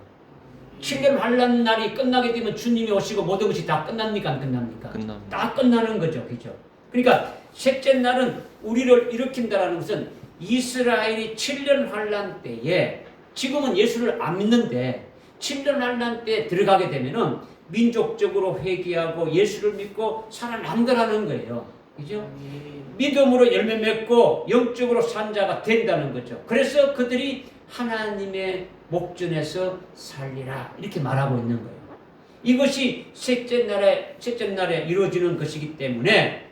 7년 환란 날이 끝나게 되면 주님이 오시고 모든 것이 다 끝납니까? 안 끝납니까? 다 끝나는 거죠. 그죠? 그러니까 셋째 날은 우리를 일으킨다라는 것은 이스라엘이 7년 환란 때에 지금은 예수를 안 믿는데 7년 환란 때 들어가게 되면은 민족적으로 회개하고 예수를 믿고 살아남더라는 거예요. 그죠? 믿음으로 열매 맺고 영적으로 산 자가 된다는 거죠. 그래서 그들이 하나님의 목전에서 살리라 이렇게 말하고 있는 거예요. 이것이 셋째 날에 이루어지는 것이기 때문에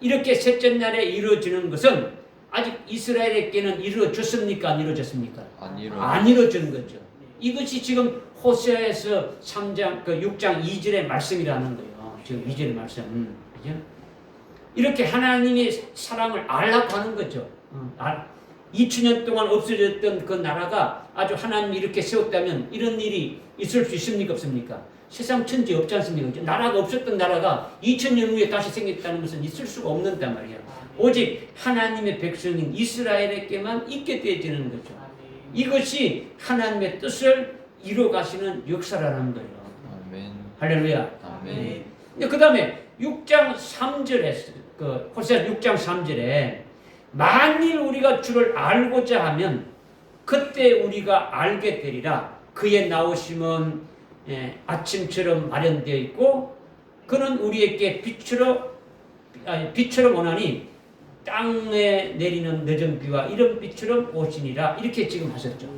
이렇게 셋째 날에 이루어지는 것은 아직 이스라엘에게는 이루어졌습니까? 안 이루어졌습니까? 안 이루어진 거죠. 이것이 지금 호세아에서 6장 2절의 말씀이라는 거예요. 지금 2절의 말씀. 그죠? 이렇게 하나님의 사랑을 알라고 하는 거죠. 2000년 동안 없어졌던 그 나라가 아주 하나님이 이렇게 세웠다면 이런 일이 있을 수 있습니까? 없습니까? 세상 천지 없지 않습니까? 나라가 없었던 나라가 2000년 후에 다시 생겼다는 것은 있을 수가 없는단 말이에요. 오직 하나님의 백성인 이스라엘에게만 있게 되어지는 거죠. 이것이 하나님의 뜻을 이루어가시는 역사라는 거예요. 아멘. 할렐루야. 아멘. 그 다음에 6장 3절에 호세아 6장 3절에 만일 우리가 주를 알고자 하면 그때 우리가 알게 되리라. 그의 나오심은 아침처럼 마련되어 있고 그는 우리에게 빛처럼 오나니 땅에 내리는 늦은 비와 이런 빛처럼 오시니라. 이렇게 지금 하셨죠.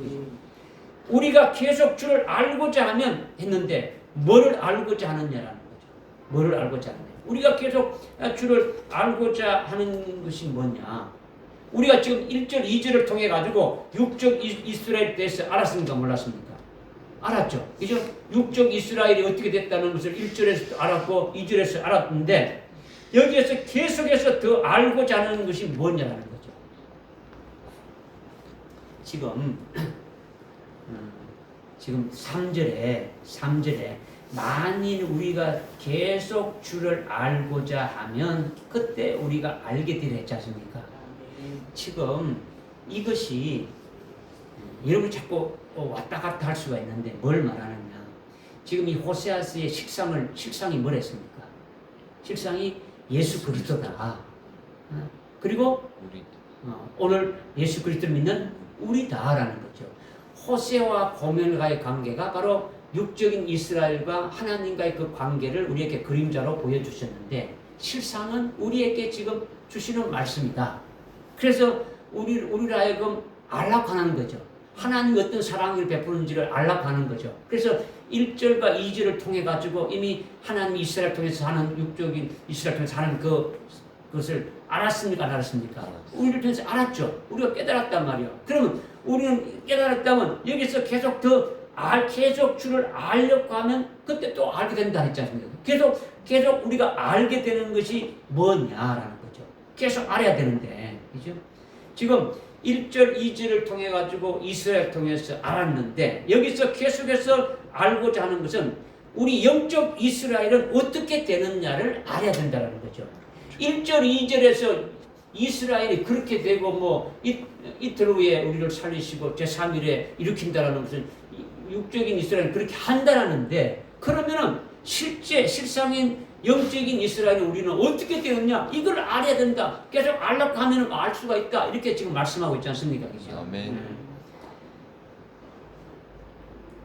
우리가 계속 주를 알고자 하면 했는데 뭐를 알고자 하느냐라는 거죠. 뭐를 알고자 하느냐? 우리가 계속 주를 알고자 하는 것이 뭐냐? 우리가 지금 1절, 2절을 통해 가지고 육적 이스라엘에 대해서 알았습니까? 몰랐습니까? 알았죠. 그죠? 육적 이스라엘이 어떻게 됐다는 것을 1절에서 알았고 2절에서 알았는데 여기에서 계속해서 더 알고자 하는 것이 뭐냐라는 거죠. 지금 3절에 만일 우리가 계속 주를 알고자 하면 그때 우리가 알게 되려 했지 않습니까? 지금 이것이 여러분이 자꾸 왔다 갔다 할 수가 있는데 뭘 말하느냐? 지금 이 호세아스의 식상이 뭐랬습니까? 식상이 예수 그리스도다. 그리고 우리 오늘 예수 그리스도를 믿는 우리다라는 거죠. 호세와 고멜과의 관계가 바로 육적인 이스라엘과 하나님과의 그 관계를 우리에게 그림자로 보여주셨는데 실상은 우리에게 지금 주시는 말씀이다. 그래서 우리를 하여금 알라고 하는 거죠. 하나님이 어떤 사랑을 베푸는지를 알라고 하는 거죠. 그래서 1절과 2절을 통해 가지고 이미 하나님이 이스라엘 통해서 하는 육적인 이스라엘 통해서 하는 그것을 알았습니까? 안 알았습니까? 우리를 통해서 알았죠. 우리가 깨달았단 말이에요. 그러면 우리는 깨달았다면 여기서 계속 계속 주를 알려고 하면 그때 또 알게 된다 했지 않습니까? 계속 우리가 알게 되는 것이 뭐냐라는 거죠. 계속 알아야 되는데, 그죠? 지금 1절, 2절을 통해 가지고 이스라엘 통해서 알았는데 여기서 계속해서 알고자 하는 것은 우리 영적 이스라엘은 어떻게 되느냐를 알아야 된다는 거죠. 1절, 2절에서 이스라엘이 그렇게 되고 이틀 후에 우리를 살리시고 제3일에 일으킨다라는 것은 육적인 이스라엘은 그렇게 한다라는데 그러면은 실상인 영적인 이스라엘이 우리는 어떻게 되었냐? 이걸 알아야 된다. 계속 알려고 하면 알 수가 있다. 이렇게 지금 말씀하고 있지 않습니까? 그죠? 아멘.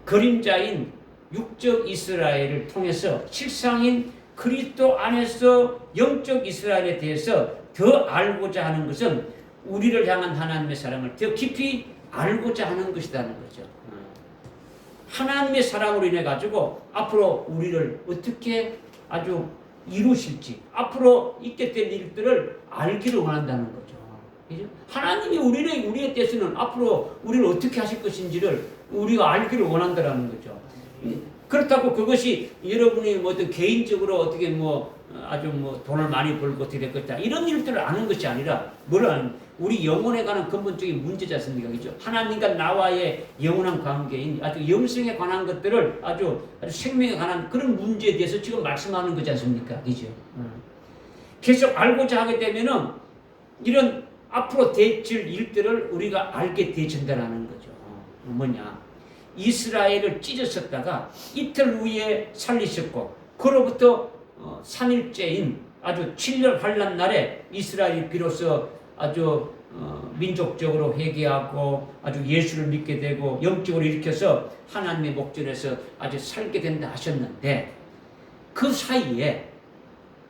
그림자인 육적 이스라엘을 통해서 실상인 그리스도 안에서 영적 이스라엘에 대해서 더 알고자 하는 것은 우리를 향한 하나님의 사랑을 더 깊이 알고자 하는 것이라는 거죠. 하나님의 사랑으로 인해 가지고 앞으로 우리를 어떻게 아주 이루실지 앞으로 있게 될 일들을 알기를 원한다는 거죠. 그죠? 하나님이 우리에 대해서는 앞으로 우리를 어떻게 하실 것인지를 우리가 알기를 원한다는 거죠. 그렇다고 그것이 여러분이 어떤 개인적으로 어떻게 아주 돈을 많이 벌고 어떻게 될 것이다 이런 일들을 아는 것이 아니라 우리 영혼에 관한 근본적인 문제지 않습니까? 그죠? 하나님과 나와의 영원한 관계인 아주 영생에 관한 것들을 아주 생명에 관한 그런 문제에 대해서 지금 말씀하는 거지 않습니까? 그죠? 계속 알고자 하게 되면은 이런 앞으로 되질 일들을 우리가 알게 되진다라는 거죠. 뭐냐? 이스라엘을 찢으셨다가 이틀 후에 살리셨고 그로부터 3일째인 아주 7년 환란 날에 이스라엘이 비로소 아주 민족적으로 회개하고 아주 예수를 믿게 되고 영적으로 일으켜서 하나님의 목전에서 아주 살게 된다 하셨는데 그 사이에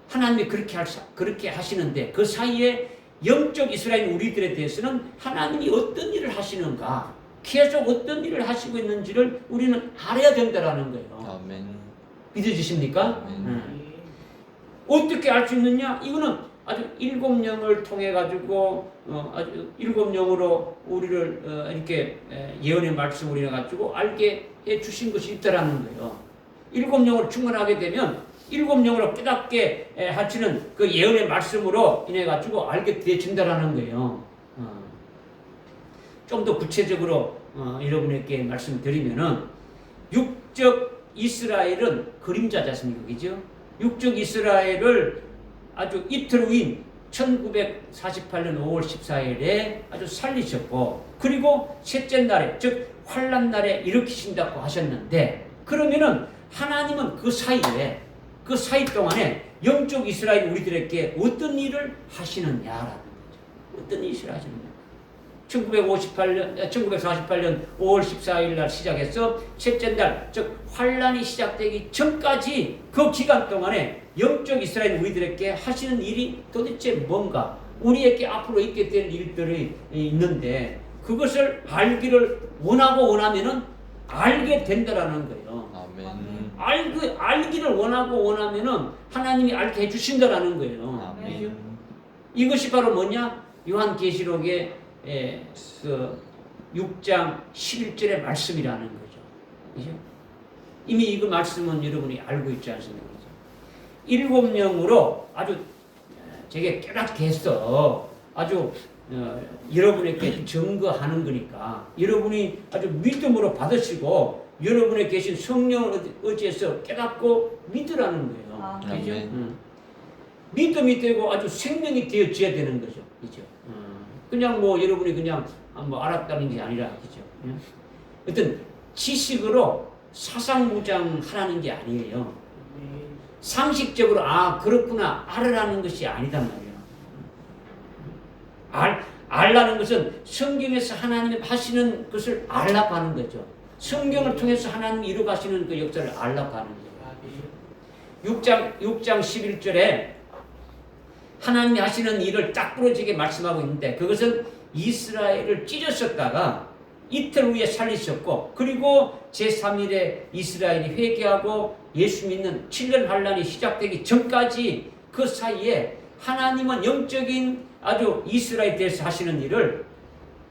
하나님이 그렇게 하시는데 그 사이에 영적 이스라엘 우리들에 대해서는 하나님이 어떤 일을 하시는가 계속 어떤 일을 하시고 있는지를 우리는 알아야 된다라는 거예요. 아멘. 믿어지십니까? 아멘. 어떻게 알 수 있느냐? 이거는 아주 7영을 통해 가지고 아주 7영으로 우리를 이렇게 예언의 말씀을 인해 가지고 알게 해 주신 것이 있다라는 거예요. 7영으로 충만하게 되면 7영으로 깨닫게 하시는 그 예언의 말씀으로 인해 가지고 알게 되어진다라는 거예요. 좀 더 구체적으로 여러분에게 말씀드리면은 육적 이스라엘은 그림자지 않습니까? 그죠? 육적 이스라엘을 아주 이틀 후인 1948년 5월 14일에 아주 살리셨고 그리고 셋째 날에 즉 환란 날에 일으키신다고 하셨는데 그러면은 하나님은 그 사이 동안에 영적 이스라엘 우리들에게 어떤 일을 하시느냐라는 거죠. 어떤 일을 하시느냐. 1948년 5월 14일 날 시작해서 셋째 날, 즉 환란이 시작되기 전까지 그 기간 동안에 영적 이스라엘 우리들에게 하시는 일이 도대체 뭔가 우리에게 앞으로 있게 될 일들이 있는데 그것을 알기를 원하면은 알게 된다라는 거예요. 아멘. 알기를 원하면은 하나님이 알게 해주신다라는 거예요. 아멘. 이것이 바로 뭐냐? 요한계시록의 그 6장 11절의 말씀이라는 거죠. 그죠? 이미 이거 말씀은 여러분이 알고 있지 않습니까? 7명으로 아주 되게 깨닫게 해서 아주 여러분에게 증거하는 거니까 여러분이 아주 믿음으로 받으시고 여러분에 계신 성령을 의지해서 깨닫고 믿으라는 거예요. 그죠? 믿음이 되고 아주 생명이 되어져야 되는 거죠. 그죠? 그냥 뭐 여러분이 그냥 뭐 알았다는 게 아니라 그죠? 어떤 지식으로 사상무장하라는 게 아니에요. 상식적으로 그렇구나 알으라는 것이 아니단 말이에요. 알라는 것은 성경에서 하나님이 하시는 것을 알라고 하는 거죠. 성경을 통해서 하나님이 이루어가시는 그 역사를 알라고 하는 거예요. 6장 11절에 하나님이 하시는 일을 딱 부러지게 말씀하고 있는데 그것은 이스라엘을 찢었었다가 이틀 후에 살리셨고 그리고 제3일에 이스라엘이 회개하고 예수 믿는 7년 환란이 시작되기 전까지 그 사이에 하나님은 영적인 아주 이스라엘에 대해서 하시는 일을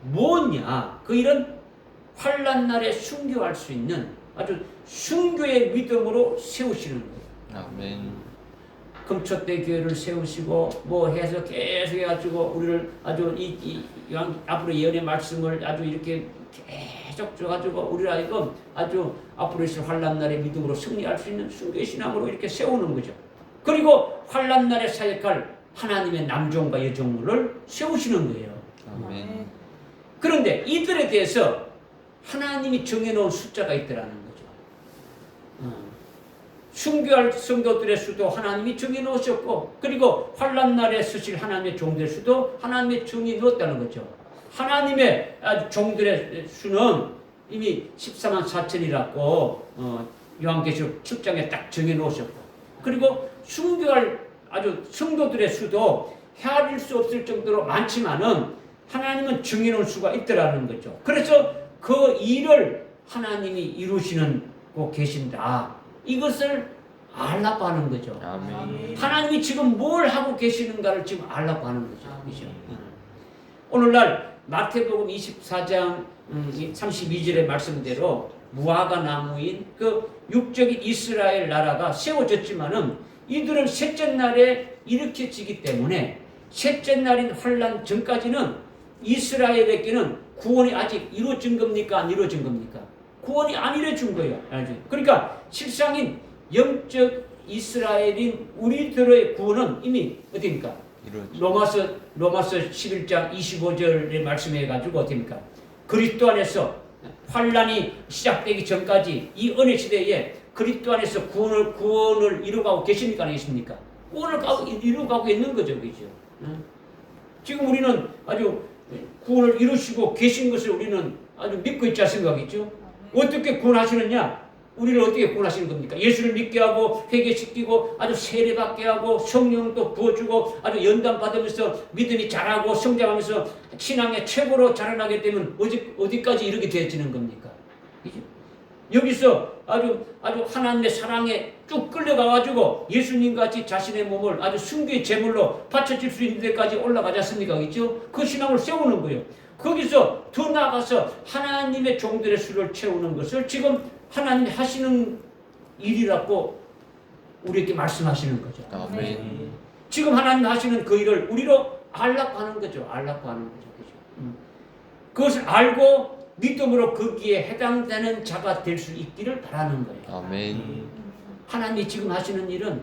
뭐냐? 그 일은 환란 날에 순교할 수 있는 아주 순교의 믿음으로 세우시는 거예요. 아멘. 금초대 교회를 세우시고 뭐 해서 계속 해가지고 우리를 아주 앞으로 예언의 말씀을 아주 이렇게 계속 줘가지고 우리를 아주 앞으로 있을 환란 날의 믿음으로 승리할 수 있는 순교의 신앙으로 이렇게 세우는 거죠. 그리고 환란 날에 사역할 하나님의 남종과 여종물을 세우시는 거예요. 아멘. 그런데 이들에 대해서 하나님이 정해놓은 숫자가 있더라는 거죠. 순교할 성도들의 수도 하나님이 정해놓으셨고 그리고 환란 날에 쓰실 하나님의 종들의 수도 하나님이 정해놓았다는 거죠. 하나님의 종들의 수는 이미 14만 4천이라고 요한계시록 7장에 딱 정해놓으셨고 그리고 순교할 아주 성도들의 수도 헤아릴 수 없을 정도로 많지만은 하나님은 정해놓은 수가 있더라는 거죠. 그래서 그 일을 하나님이 이루시고 계신다. 이것을 알라고 하는 거죠. 아멘. 하나님이 지금 뭘 하고 계시는가를 지금 알라고 하는 거죠. 그죠? 오늘날 마태복음 24장 32절의 말씀대로 무화과 나무인 그 육적인 이스라엘 나라가 세워졌지만은 이들은 셋째 날에 일으켜지기 때문에 셋째 날인 환란 전까지는 이스라엘에게는 구원이 아직 이루어진 겁니까? 안 이루어진 겁니까? 구원이 안 이루어진 거예요. 그러니까 실상인 영적 이스라엘인 우리들의 구원은 이미 어디입니까? 로마서 11장 25절의 말씀해 가지고 어디입니까? 그리스도 안에서 환란이 시작되기 전까지 이 은혜 시대에 그리스도 안에서 구원을 이루어가고 계십니까? 안 계십니까? 구원을 이루어가고 있는 거죠. 그죠? 지금 우리는 아주 구원을 이루시고 계신 것을 우리는 아주 믿고 있지 않습니까? 그죠? 어떻게 구원하시느냐? 우리를 어떻게 구원하시는 겁니까? 예수를 믿게 하고 회개시키고 아주 세례받게 하고 성령도 부어주고 아주 연단 받으면서 믿음이 자라고 성장하면서 신앙의 최고로 자라나게 되면 어디까지 이렇게 되어지는 겁니까? 그죠? 여기서 아주 하나님의 사랑에 쭉 끌려가가지고 예수님 같이 자신의 몸을 아주 순교의 제물로 바쳐질 수 있는 데까지 올라가지 않습니까? 그죠? 그 신앙을 세우는 거예요. 거기서 더 나아가서 하나님의 종들의 수를 채우는 것을 지금 하나님이 하시는 일이라고 우리에게 말씀하시는 거죠. 아멘. 지금 하나님 하시는 그 일을 우리로 알라고 하는 거죠. 알라고 하는 거죠. 그죠? 그것을 알고 믿음으로 거기에 해당되는 자가 될 수 있기를 바라는 거예요. 아멘. 하나님이 지금 하시는 일은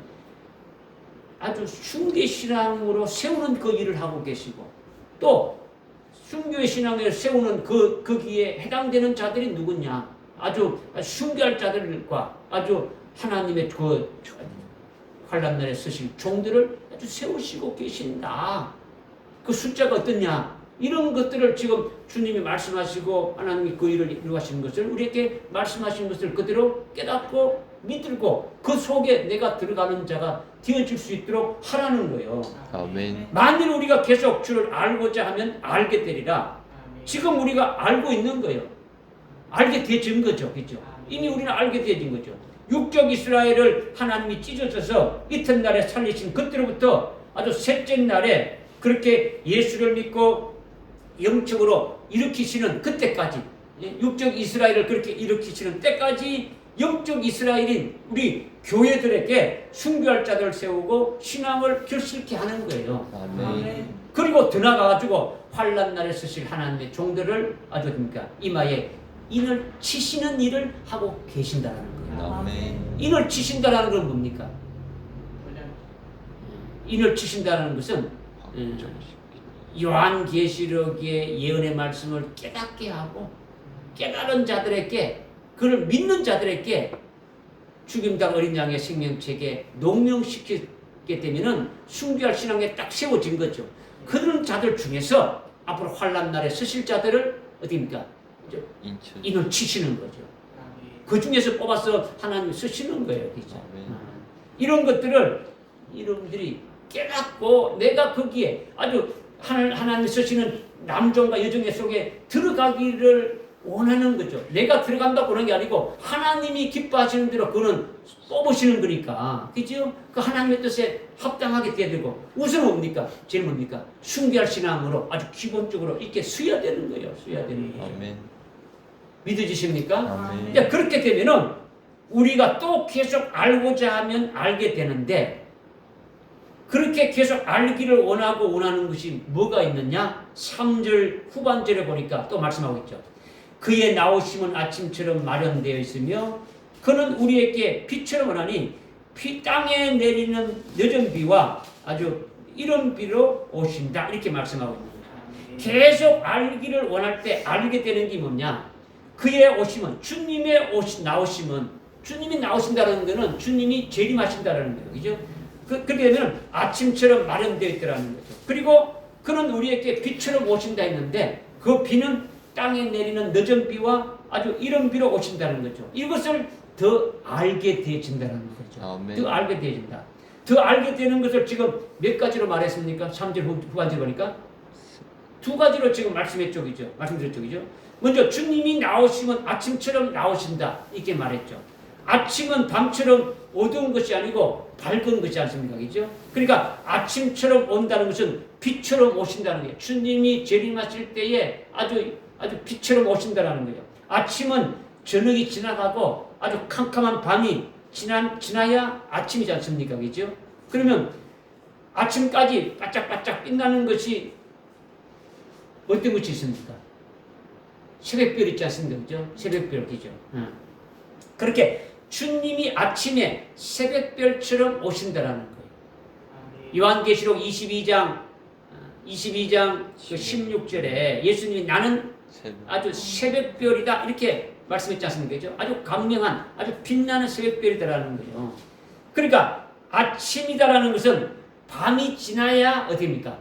아주 순교의 신앙으로 세우는 그 일을 하고 계시고 또 순교의 신앙을 세우는 거기에 해당되는 자들이 누구냐? 아주 순교할 자들과 아주 하나님의 그 환란 날에 쓰실 종들을 아주 세우시고 계신다. 그 숫자가 어떠냐? 이런 것들을 지금 주님이 말씀하시고 하나님이 그 일을 이루어가시는 것을 우리에게 말씀하신 것을 그대로 깨닫고 믿고 그 속에 내가 들어가는 자가 되어질 수 있도록 하라는 거예요. 아멘. 만일 우리가 계속 주를 알고자 하면 알게 되리라. 지금 우리가 알고 있는 거예요. 알게 되진 거죠. 그죠? 이미 우리는 알게 되진 거죠. 육적 이스라엘을 하나님이 찢어져서 이튿날에 살리신 그때로부터 아주 셋째 날에 그렇게 예수를 믿고 영적으로 일으키시는 그때까지, 육적 이스라엘을 그렇게 일으키시는 때까지 영적 이스라엘인 우리 교회들에게 순교할 자들을 세우고 신앙을 결실케 하는 거예요. 아멘. 그리고 더 나아가가지고 환난 날에 쓰실 하나님의 종들을 아주 그러니까 이마에 인을 치시는 일을 하고 계신다는 거예요. 아멘. 인을 치신다는 건 뭡니까? 인을 치신다는 것은 요한계시록의 예언의 말씀을 깨닫게 하고 깨달은 자들에게, 그를 믿는 자들에게 죽임당 어린 양의 생명책에 농명시키게 되면은 순교할 신앙에 딱 세워진 거죠. 그런 자들 중에서 앞으로 환난 날에 서실 자들을 어디입니까? 인을 치시는 거죠. 그 중에서 뽑아서 하나님이 쓰시는 거예요. 그죠? 이런 것들을 여러분들이 깨닫고 내가 거기에 아주 하나님이 쓰시는 남종과 여종의 속에 들어가기를 원하는 거죠. 내가 들어간다고 그런 게 아니고 하나님이 기뻐하시는 대로 그는 뽑으시는 거니까. 그죠? 그 하나님의 뜻에 합당하게 돼야 되고, 우선 뭡니까? 제일 뭡니까? 순교할 신앙으로 아주 기본적으로 이렇게 서야 되는 거예요. 서야 되는 거죠. 아멘. 믿어지십니까? 아멘. 이제 그렇게 되면은 우리가 또 계속 알고자 하면 알게 되는데, 그렇게 계속 알기를 원하는 것이 뭐가 있느냐? 3절 후반절에 보니까 또 말씀하고 있죠. 그의 나오심은 아침처럼 마련되어 있으며 그는 우리에게 비처럼 오나니 땅에 내리는 늦은 비와 아주 이른 비로 오신다, 이렇게 말씀하고 있는 거예요. 계속 알기를 원할 때 알게 되는 게 뭐냐? 그의 오심은, 주님의 나오심은, 주님이 나오신다는 것은 주님이 재림하신다는 거예요. 그죠? 그렇게 되면 아침처럼 마련되어 있다는 거죠. 그리고 그는 우리에게 비처럼 오신다 했는데 그 비는 땅에 내리는 늦은 비와 아주 이른 비로 오신다는 거죠. 이것을 더 알게 되어진다는 거죠. 아멘. 더 알게 되어진다. 더 알게 되는 것을 지금 몇 가지로 말했습니까? 3절 후반절 보니까 두 가지로 지금 말씀했죠. 그죠? 말씀드렸죠. 그죠? 먼저 주님이 나오시면 아침처럼 나오신다, 이렇게 말했죠. 아침은 밤처럼 어두운 것이 아니고 밝은 것이 않습니까? 그죠? 그러니까 아침처럼 온다는 것은 빛처럼 오신다는 거예요. 주님이 재림하실 때에 아주 빛처럼 오신다는 거예요. 아침은 저녁이 지나가고 아주 캄캄한 밤이 지나야 아침이지 않습니까? 그죠? 그러면 아침까지 바짝바짝 빛나는 것이 어떤 것이 있습니까? 새벽별 있지 않습니까? 그죠? 새벽별, 그죠? 그렇게 주님이 아침에 새벽별처럼 오신다라는 거예요. 요한계시록 22장 그 16절에 예수님이 나는 아주 새벽별이다, 이렇게 말씀했지 않습니까? 그죠? 아주 강명한, 아주 빛나는 새벽별이다라는 거예요. 그러니까 아침이다라는 것은 밤이 지나야 어디입니까?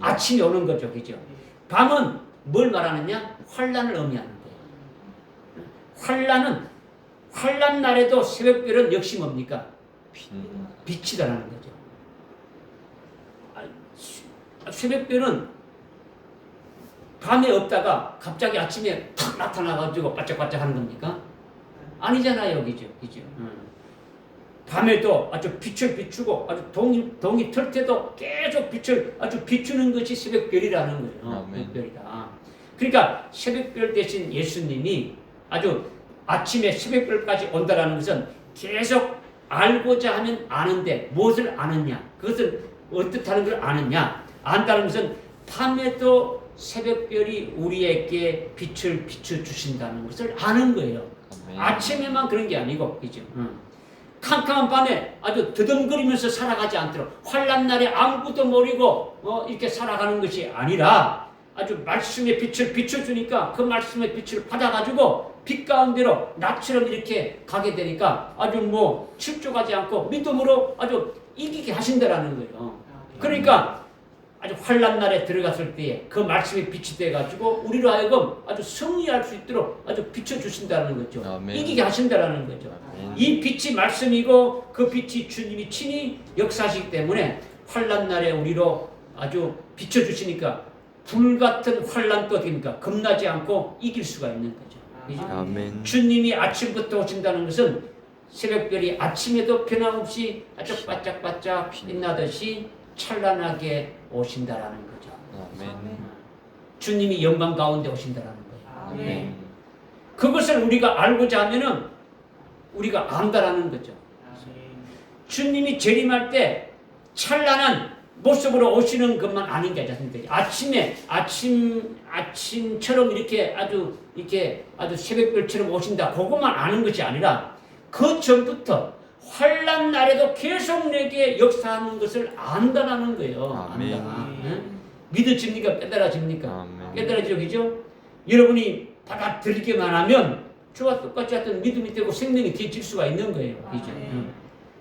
아침이 오는 거죠. 그죠? 밤은 뭘 말하느냐? 환란을 의미하는 거예요. 환란 날에도 새벽별은 역시 뭡니까? 빛이다라는 거죠. 새벽별은 밤에 없다가 갑자기 아침에 탁 나타나가지고 반짝반짝 하는 겁니까? 아니잖아요. 그죠? 그죠? 밤에도 아주 빛을 비추고 아주 동이 틀 때도 계속 빛을 아주 비추는 것이 새벽별이라는 거예요. 새벽별이다. 그러니까 새벽별 대신 예수님이 아주 아침에 새벽별까지 온다라는 것은 계속 알고자 하면 아는데 무엇을 아느냐? 그것을 어떻다는 걸 아느냐? 안다는 것은 밤에도 새벽별이 우리에게 빛을 비춰주신다는 것을 아는 거예요. 아침에만 그런 게 아니고, 그죠? 캄캄한 밤에 아주 더듬거리면서 살아가지 않도록 환난 날에 아무것도 모르고 이렇게 살아가는 것이 아니라 아주 말씀의 빛을 비춰주니까 그 말씀의 빛을 받아가지고 빛 가운데로 나처럼 이렇게 가게 되니까 아주 실족하지 않고 믿음으로 아주 이기게 하신다라는 거예요. 그러니까 아주 환난 날에 들어갔을 때에 그 말씀이 빛이 돼가지고 우리로 하여금 아주 승리할 수 있도록 아주 비춰주신다는 거죠. 아멘. 이기게 하신다라는 거죠. 아멘. 이 빛이 말씀이고 그 빛이 주님이 친히 역사하시기 때문에 환난 날에 우리로 아주 비춰주시니까 불같은 환난도 됩니까? 겁나지 않고 이길 수가 있는 거죠. 그죠? 아멘. 주님이 아침부터 오신다는 것은 새벽별이 아침에도 변함없이 아주 반짝반짝 빛나듯이 찬란하게 오신다라는 거죠. 아멘. 주님이 영광 가운데 오신다라는 거예요. 아멘. 그것을 우리가 알고자 하면은 우리가 안다라는 거죠. 주님이 재림할 때 찬란한 모습으로 오시는 것만 아는 게 아니라 아침처럼 이렇게 아주 새벽별처럼 오신다. 그것만 아는 것이 아니라 그 전부터 환난 날에도 계속 내게 역사하는 것을 안다라는 거예요. 아멘. 안다. 응? 믿어집니까? 깨달아집니까? 아멘. 깨달아지죠, 그죠? 여러분이 받아들이기만 하면 저와 똑같이 어떤 믿음이 되고 생명이 되질 수가 있는 거예요. 그죠?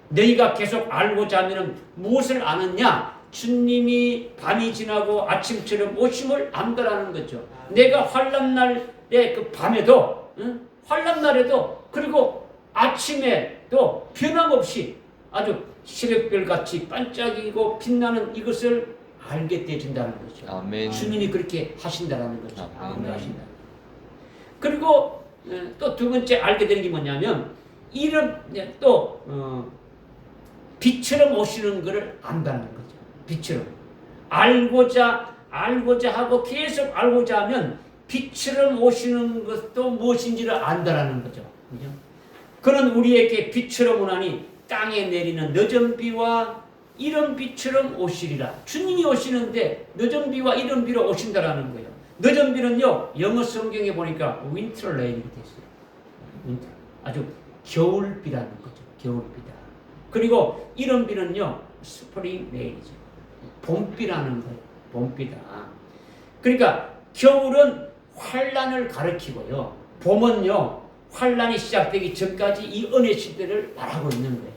너희가 계속 알고자 하면 무엇을 아느냐? 주님이 밤이 지나고 아침처럼 오심을 안다라는 거죠. 내가 환난 날의 그 밤에도, 환난 날에도, 그리고 아침에도 변함없이 아주 새벽별 같이 반짝이고 빛나는 이것을 알게 되어진다는 거죠. 아멘. 주님이 그렇게 하신다라는 거죠. 아멘. 하신다. 그리고 또 두 번째 알게 되는 게 뭐냐면 빛처럼 오시는 것을 안다는 거죠. 빛처럼 알고자 하고 계속 알고자 하면 빛처럼 오시는 것도 무엇인지를 안다라는 거죠. 그죠? 그는 우리에게 빛처럼 오나니 땅에 내리는 늦은 비와 이른 비처럼 오시리라. 주님이 오시는데 늦은 비와 이른 비로 오신다라는 거예요. 늦은 비는요, 영어 성경에 보니까 winter rain이 됐어요. winter. 아주 겨울비라는 거죠. 겨울비다. 그리고 이른 비는요, spring rain이죠. 봄비라는 거예요. 봄비다. 그러니까 겨울은 환란을 가리키고요. 봄은요, 환란이 시작되기 전까지 이 은혜 시대를 말하고 있는 거예요.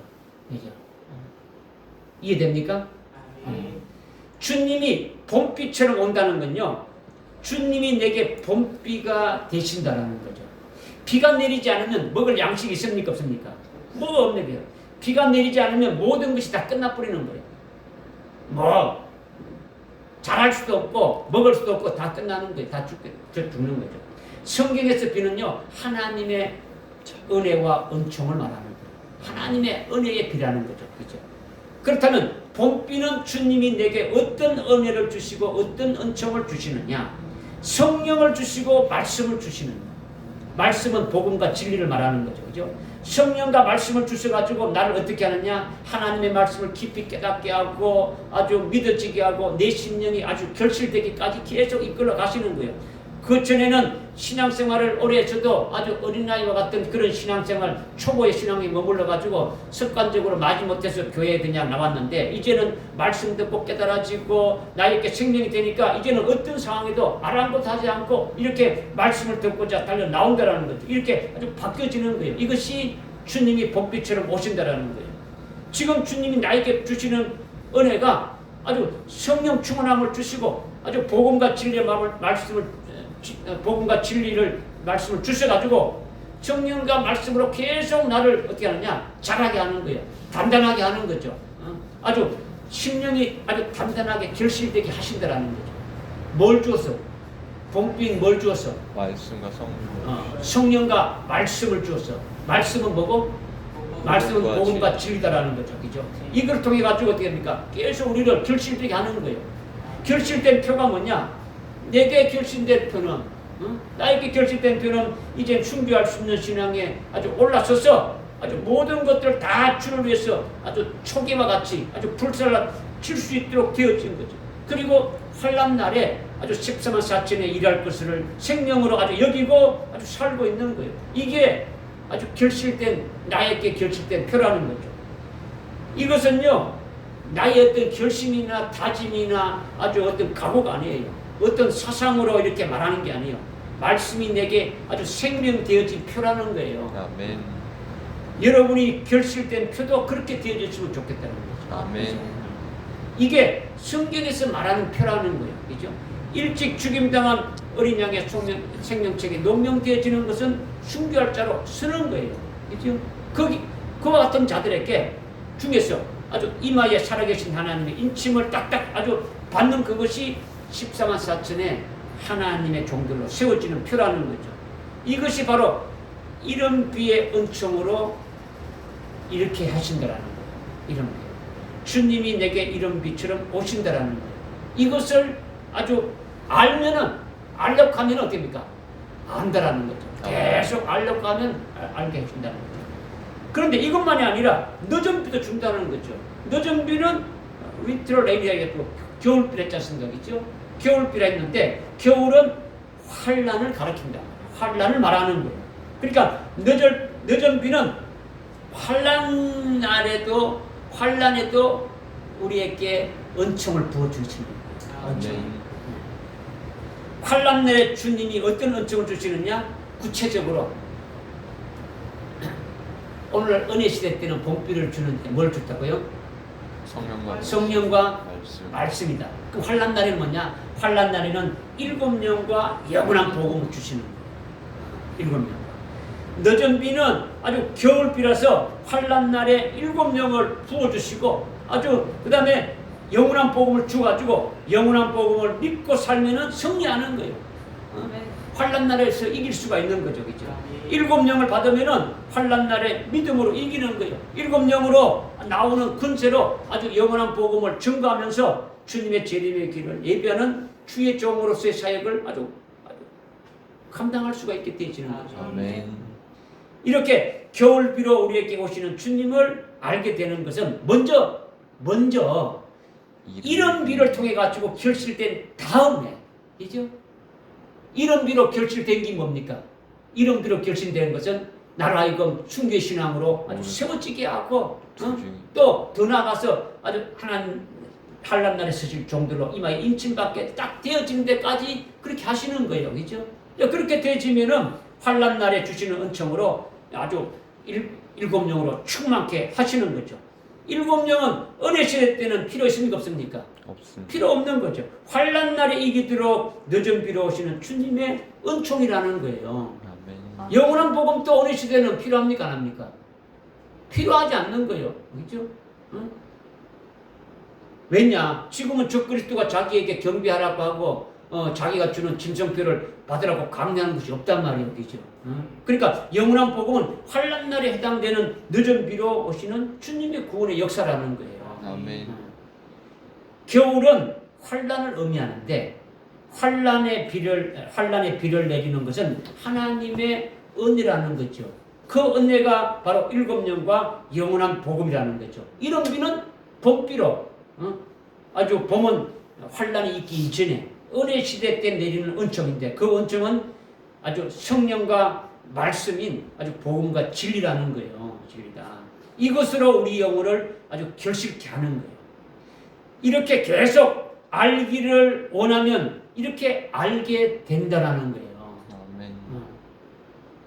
그죠? 이해됩니까? 주님이 봄비처럼 온다는 건요, 주님이 내게 봄비가 되신다는 거죠. 비가 내리지 않으면 먹을 양식이 있습니까? 없습니까? 뭐가 없는 거예요. 비가 내리지 않으면 모든 것이 다 끝나버리는 거예요. 뭐 잘할 수도 없고 먹을 수도 없고 다 끝나는 거예요. 다 죽는 거죠. 성경에서 비는요, 하나님의 은혜와 은총을 말하는 거예요. 하나님의 은혜의 비라는 거죠. 그죠? 그렇다면 봄비는 주님이 내게 어떤 은혜를 주시고 어떤 은총을 주시느냐? 성령을 주시고 말씀을 주시느냐? 말씀은 복음과 진리를 말하는 거죠. 그죠? 성령과 말씀을 주셔가지고 나를 어떻게 하느냐? 하나님의 말씀을 깊이 깨닫게 하고 아주 믿어지게 하고 내 심령이 아주 결실되기까지 계속 이끌어 가시는 거예요. 그 전에는 신앙생활을 오래 했어도 아주 어린아이와 같은 그런 신앙생활, 초보의 신앙에 머물러가지고 습관적으로 마지못해서 교회에 그냥 나왔는데, 이제는 말씀 듣고 깨달아지고 나에게 생명이 되니까 이제는 어떤 상황에도 아랑곳하지 않고 이렇게 말씀을 듣고자 달려 나온다라는 거죠. 이렇게 아주 바뀌어지는 거예요. 이것이 주님이 봄비처럼 오신다라는 거예요. 지금 주님이 나에게 주시는 은혜가 아주 성령 충만함을 주시고 아주 복음과 진리의 복음과 진리를 말씀을 주셔가지고 성령과 말씀으로 계속 나를 어떻게 하느냐? 자라게 하는 거예요. 단단하게 하는 거죠. 아주 심령이 아주 단단하게 결실되게 하신다라는 거죠. 뭘 주었어? 봄비는 뭘 주었어? 말씀과 성령. 성령과 말씀을 주었어. 말씀은 뭐고? 말씀은 복음과 진리다라는 거죠. 그죠? 이걸 통해 가지고 어떻게 됩니까? 계속 우리를 결실되게 하는 거예요. 결실된 표가 뭐냐? 내게 결실된 표는, 나에게 결실된 표는 이제 순교할 수 있는 신앙에 아주 올라서서 아주 모든 것들을 다 주를 위해서 아주 초기와 같이 아주 불살라 칠 수 있도록 되어진 거죠. 그리고 환난 날에 아주 14만 4천에 일할 것을 생명으로 아주 여기고 아주 살고 있는 거예요. 이게 아주 나에게 결실된 표라는 거죠. 이것은요, 나의 어떤 결심이나 다짐이나 아주 어떤 각오가 아니에요. 어떤 사상으로 이렇게 말하는 게 아니에요. 말씀이 내게 아주 생명되어진 표라는 거예요. 아멘. 여러분이 결실된 표도 그렇게 되어졌으면 좋겠다는 거죠. 아멘. 이게 성경에서 말하는 표라는 거예요. 그죠? 일찍 죽임당한 어린 양의 생명책에 농명되어지는 것은 순교할 자로 서는 거예요. 그죠? 그와 같은 자들에게 중에서 아주 이마에 살아계신 하나님의 인침을 딱딱 아주 받는 그것이 14만 4천의 하나님의 종들로 세워지는 표라는 거죠. 이것이 바로 이른비의 은총으로 이렇게 하신다라는 거예요. 이른비. 주님이 내게 이른비처럼 오신다라는 거예요. 이것을 아주 알려고 하면 어떻습니까? 안다라는 거죠. 계속 알려고 하면 알게 해준다는 거죠. 그런데 이것만이 아니라 늦은비도 준다는 거죠. 늦은비는 윈터 레이디하겠고 겨울비를 했지 않습니까? 그죠? 겨울비라 했는데 겨울은 환란을 가리킨다. 환란을 말하는 거예요. 그러니까 늦은비는 환란에도 우리에게 은총을 부어주시는 거예요. 은총. 환란 내 주님이 어떤 은총을 주시느냐? 구체적으로 오늘 은혜 시대 때는 봄비를 주는데 뭘 줬다고요? 성령과 말씀이다. 그 환란 날에는 뭐냐? 환란 날에는 7명과 영원한 복음을 주시는 거예요. 7명. 늦은 비는 아주 겨울비라서 환란 날에 7명을 부어주시고 아주 그 다음에 영원한 복음을 주가지고 영원한 복음을 믿고 살면은 승리하는 거예요. 환란 날에서 이길 수가 있는 거죠, 그죠? 7명을 받으면은 환란 날에 믿음으로 이기는 거예요. 7명으로 나오는 근세로 아주 영원한 복음을 증거하면서 주님의 재림의 길을 예비하는 주의 종으로서의 사역을 아주 감당할 수가 있게 되어지는 거죠. 아멘. 이렇게 겨울비로 우리에게 오시는 주님을 알게 되는 것은 먼저 이런 비를 통해 가지고 결실된 다음에, 그죠? 이런 비로 결실된 게 뭡니까? 이런 비로 결실된 것은 나를 하여금 순교의 신앙으로 아주 세워지게 하고 또 더 나아가서 아주 환란 날에 쓰실 정도로 이마에 임침받게 딱 되어지는 데까지 그렇게 하시는 거예요, 그죠? 그렇게 되어지면은 환란 날에 주시는 은총으로 아주 7명으로 충만케 하시는 거죠. 7명은 은혜 시대 때는 필요 있습니까? 없습니까? 없습니다. 필요 없는 거죠. 환란 날에 이기도록 늦은 비로 오시는 주님의 은총이라는 거예요. 아멘. 영원한 복음 또 은혜 시대는 필요합니까? 안 합니까? 필요하지 않는 거예요. 그렇죠? 응? 왜냐? 지금은 적그리스도가 자기에게 경배하라고 하고 자기가 주는 짐승표를 받으라고 강요하는 것이 없단 말이에요. 그죠? 그러니까 영원한 복음은 환란 날에 해당되는 늦은 비로 오시는 주님의 구원의 역사라는 거예요. 아멘. 겨울은 환란을 의미하는데 환란의 비를 내리는 것은 하나님의 은혜라는 거죠. 그 은혜가 바로 7년과 영원한 복음이라는 거죠. 이런 비는 봄비로 아주 봄은 환란이 있기 이전에 은혜 시대 때 내리는 은총인데 그 은총은 아주 성령과 말씀인 아주 복음과 진리라는 거예요. 진리다. 이것으로 우리 영혼을 아주 결실케 하는 거예요. 이렇게 계속 알기를 원하면 이렇게 알게 된다라는 거예요. 아멘.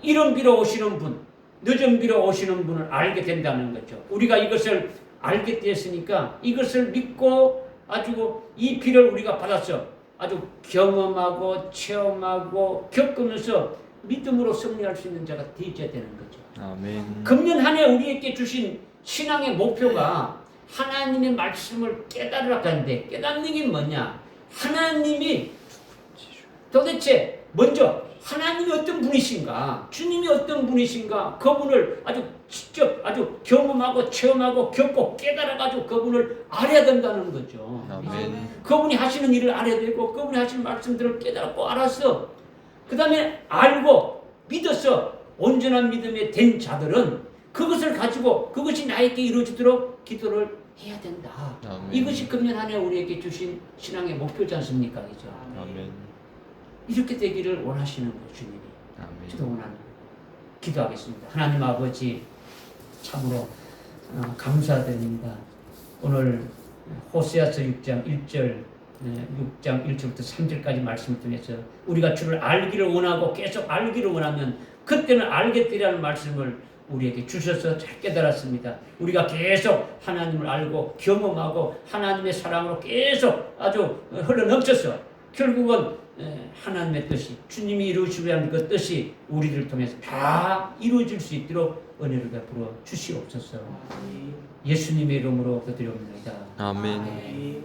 이른 비로 오시는 분, 늦은 비로 오시는 분을 알게 된다는 거죠. 우리가 이것을 알게 되었으니까 이것을 믿고 아주 이 비를 우리가 받았어. 아주 경험하고 체험하고 겪으면서 믿음으로 승리할 수 있는 자가 되어야 되는 거죠. 아멘. 금년 한 해 우리에게 주신 신앙의 목표가 하나님의 말씀을 깨달으라고 하는데 깨닫는 게 뭐냐? 하나님이 도대체 먼저 하나님이 어떤 분이신가? 주님이 어떤 분이신가? 그분을 아주 직접 아주 경험하고 체험하고 겪고 깨달아가지고 그분을 알아야 된다는 거죠. 아멘. 그분이 하시는 일을 알아야 되고 그분이 하시는 말씀들을 깨달고 알아서 그 다음에 알고 믿어서 온전한 믿음에 된 자들은 그것을 가지고 그것이 나에게 이루어지도록 기도를 해야 된다. 아멘. 이것이 금년 한 해 우리에게 주신 신앙의 목표지 않습니까? 그죠? 아멘. 이렇게 되기를 원하시는 거예요, 주님이. 아멘. 저도 원하는 거예요. 기도하겠습니다. 하나님 아버지 참으로 감사드립니다. 오늘 호세아서 6장 1절 6장 1절부터 3절까지 말씀을 통해서 우리가 주를 알기를 원하고 계속 알기를 원하면 그때는 알게 되리라는 말씀을 우리에게 주셔서 잘 깨달았습니다. 우리가 계속 하나님을 알고 경험하고 하나님의 사랑으로 계속 아주 흘러넘쳐서 결국은 하나님의 뜻이 주님이 이루시려 하는 그 뜻이 우리를 통해서 다 이루어질 수 있도록 은혜를 베풀어 주시옵소서. 예수님의 이름으로 기도드립니다. 아멘.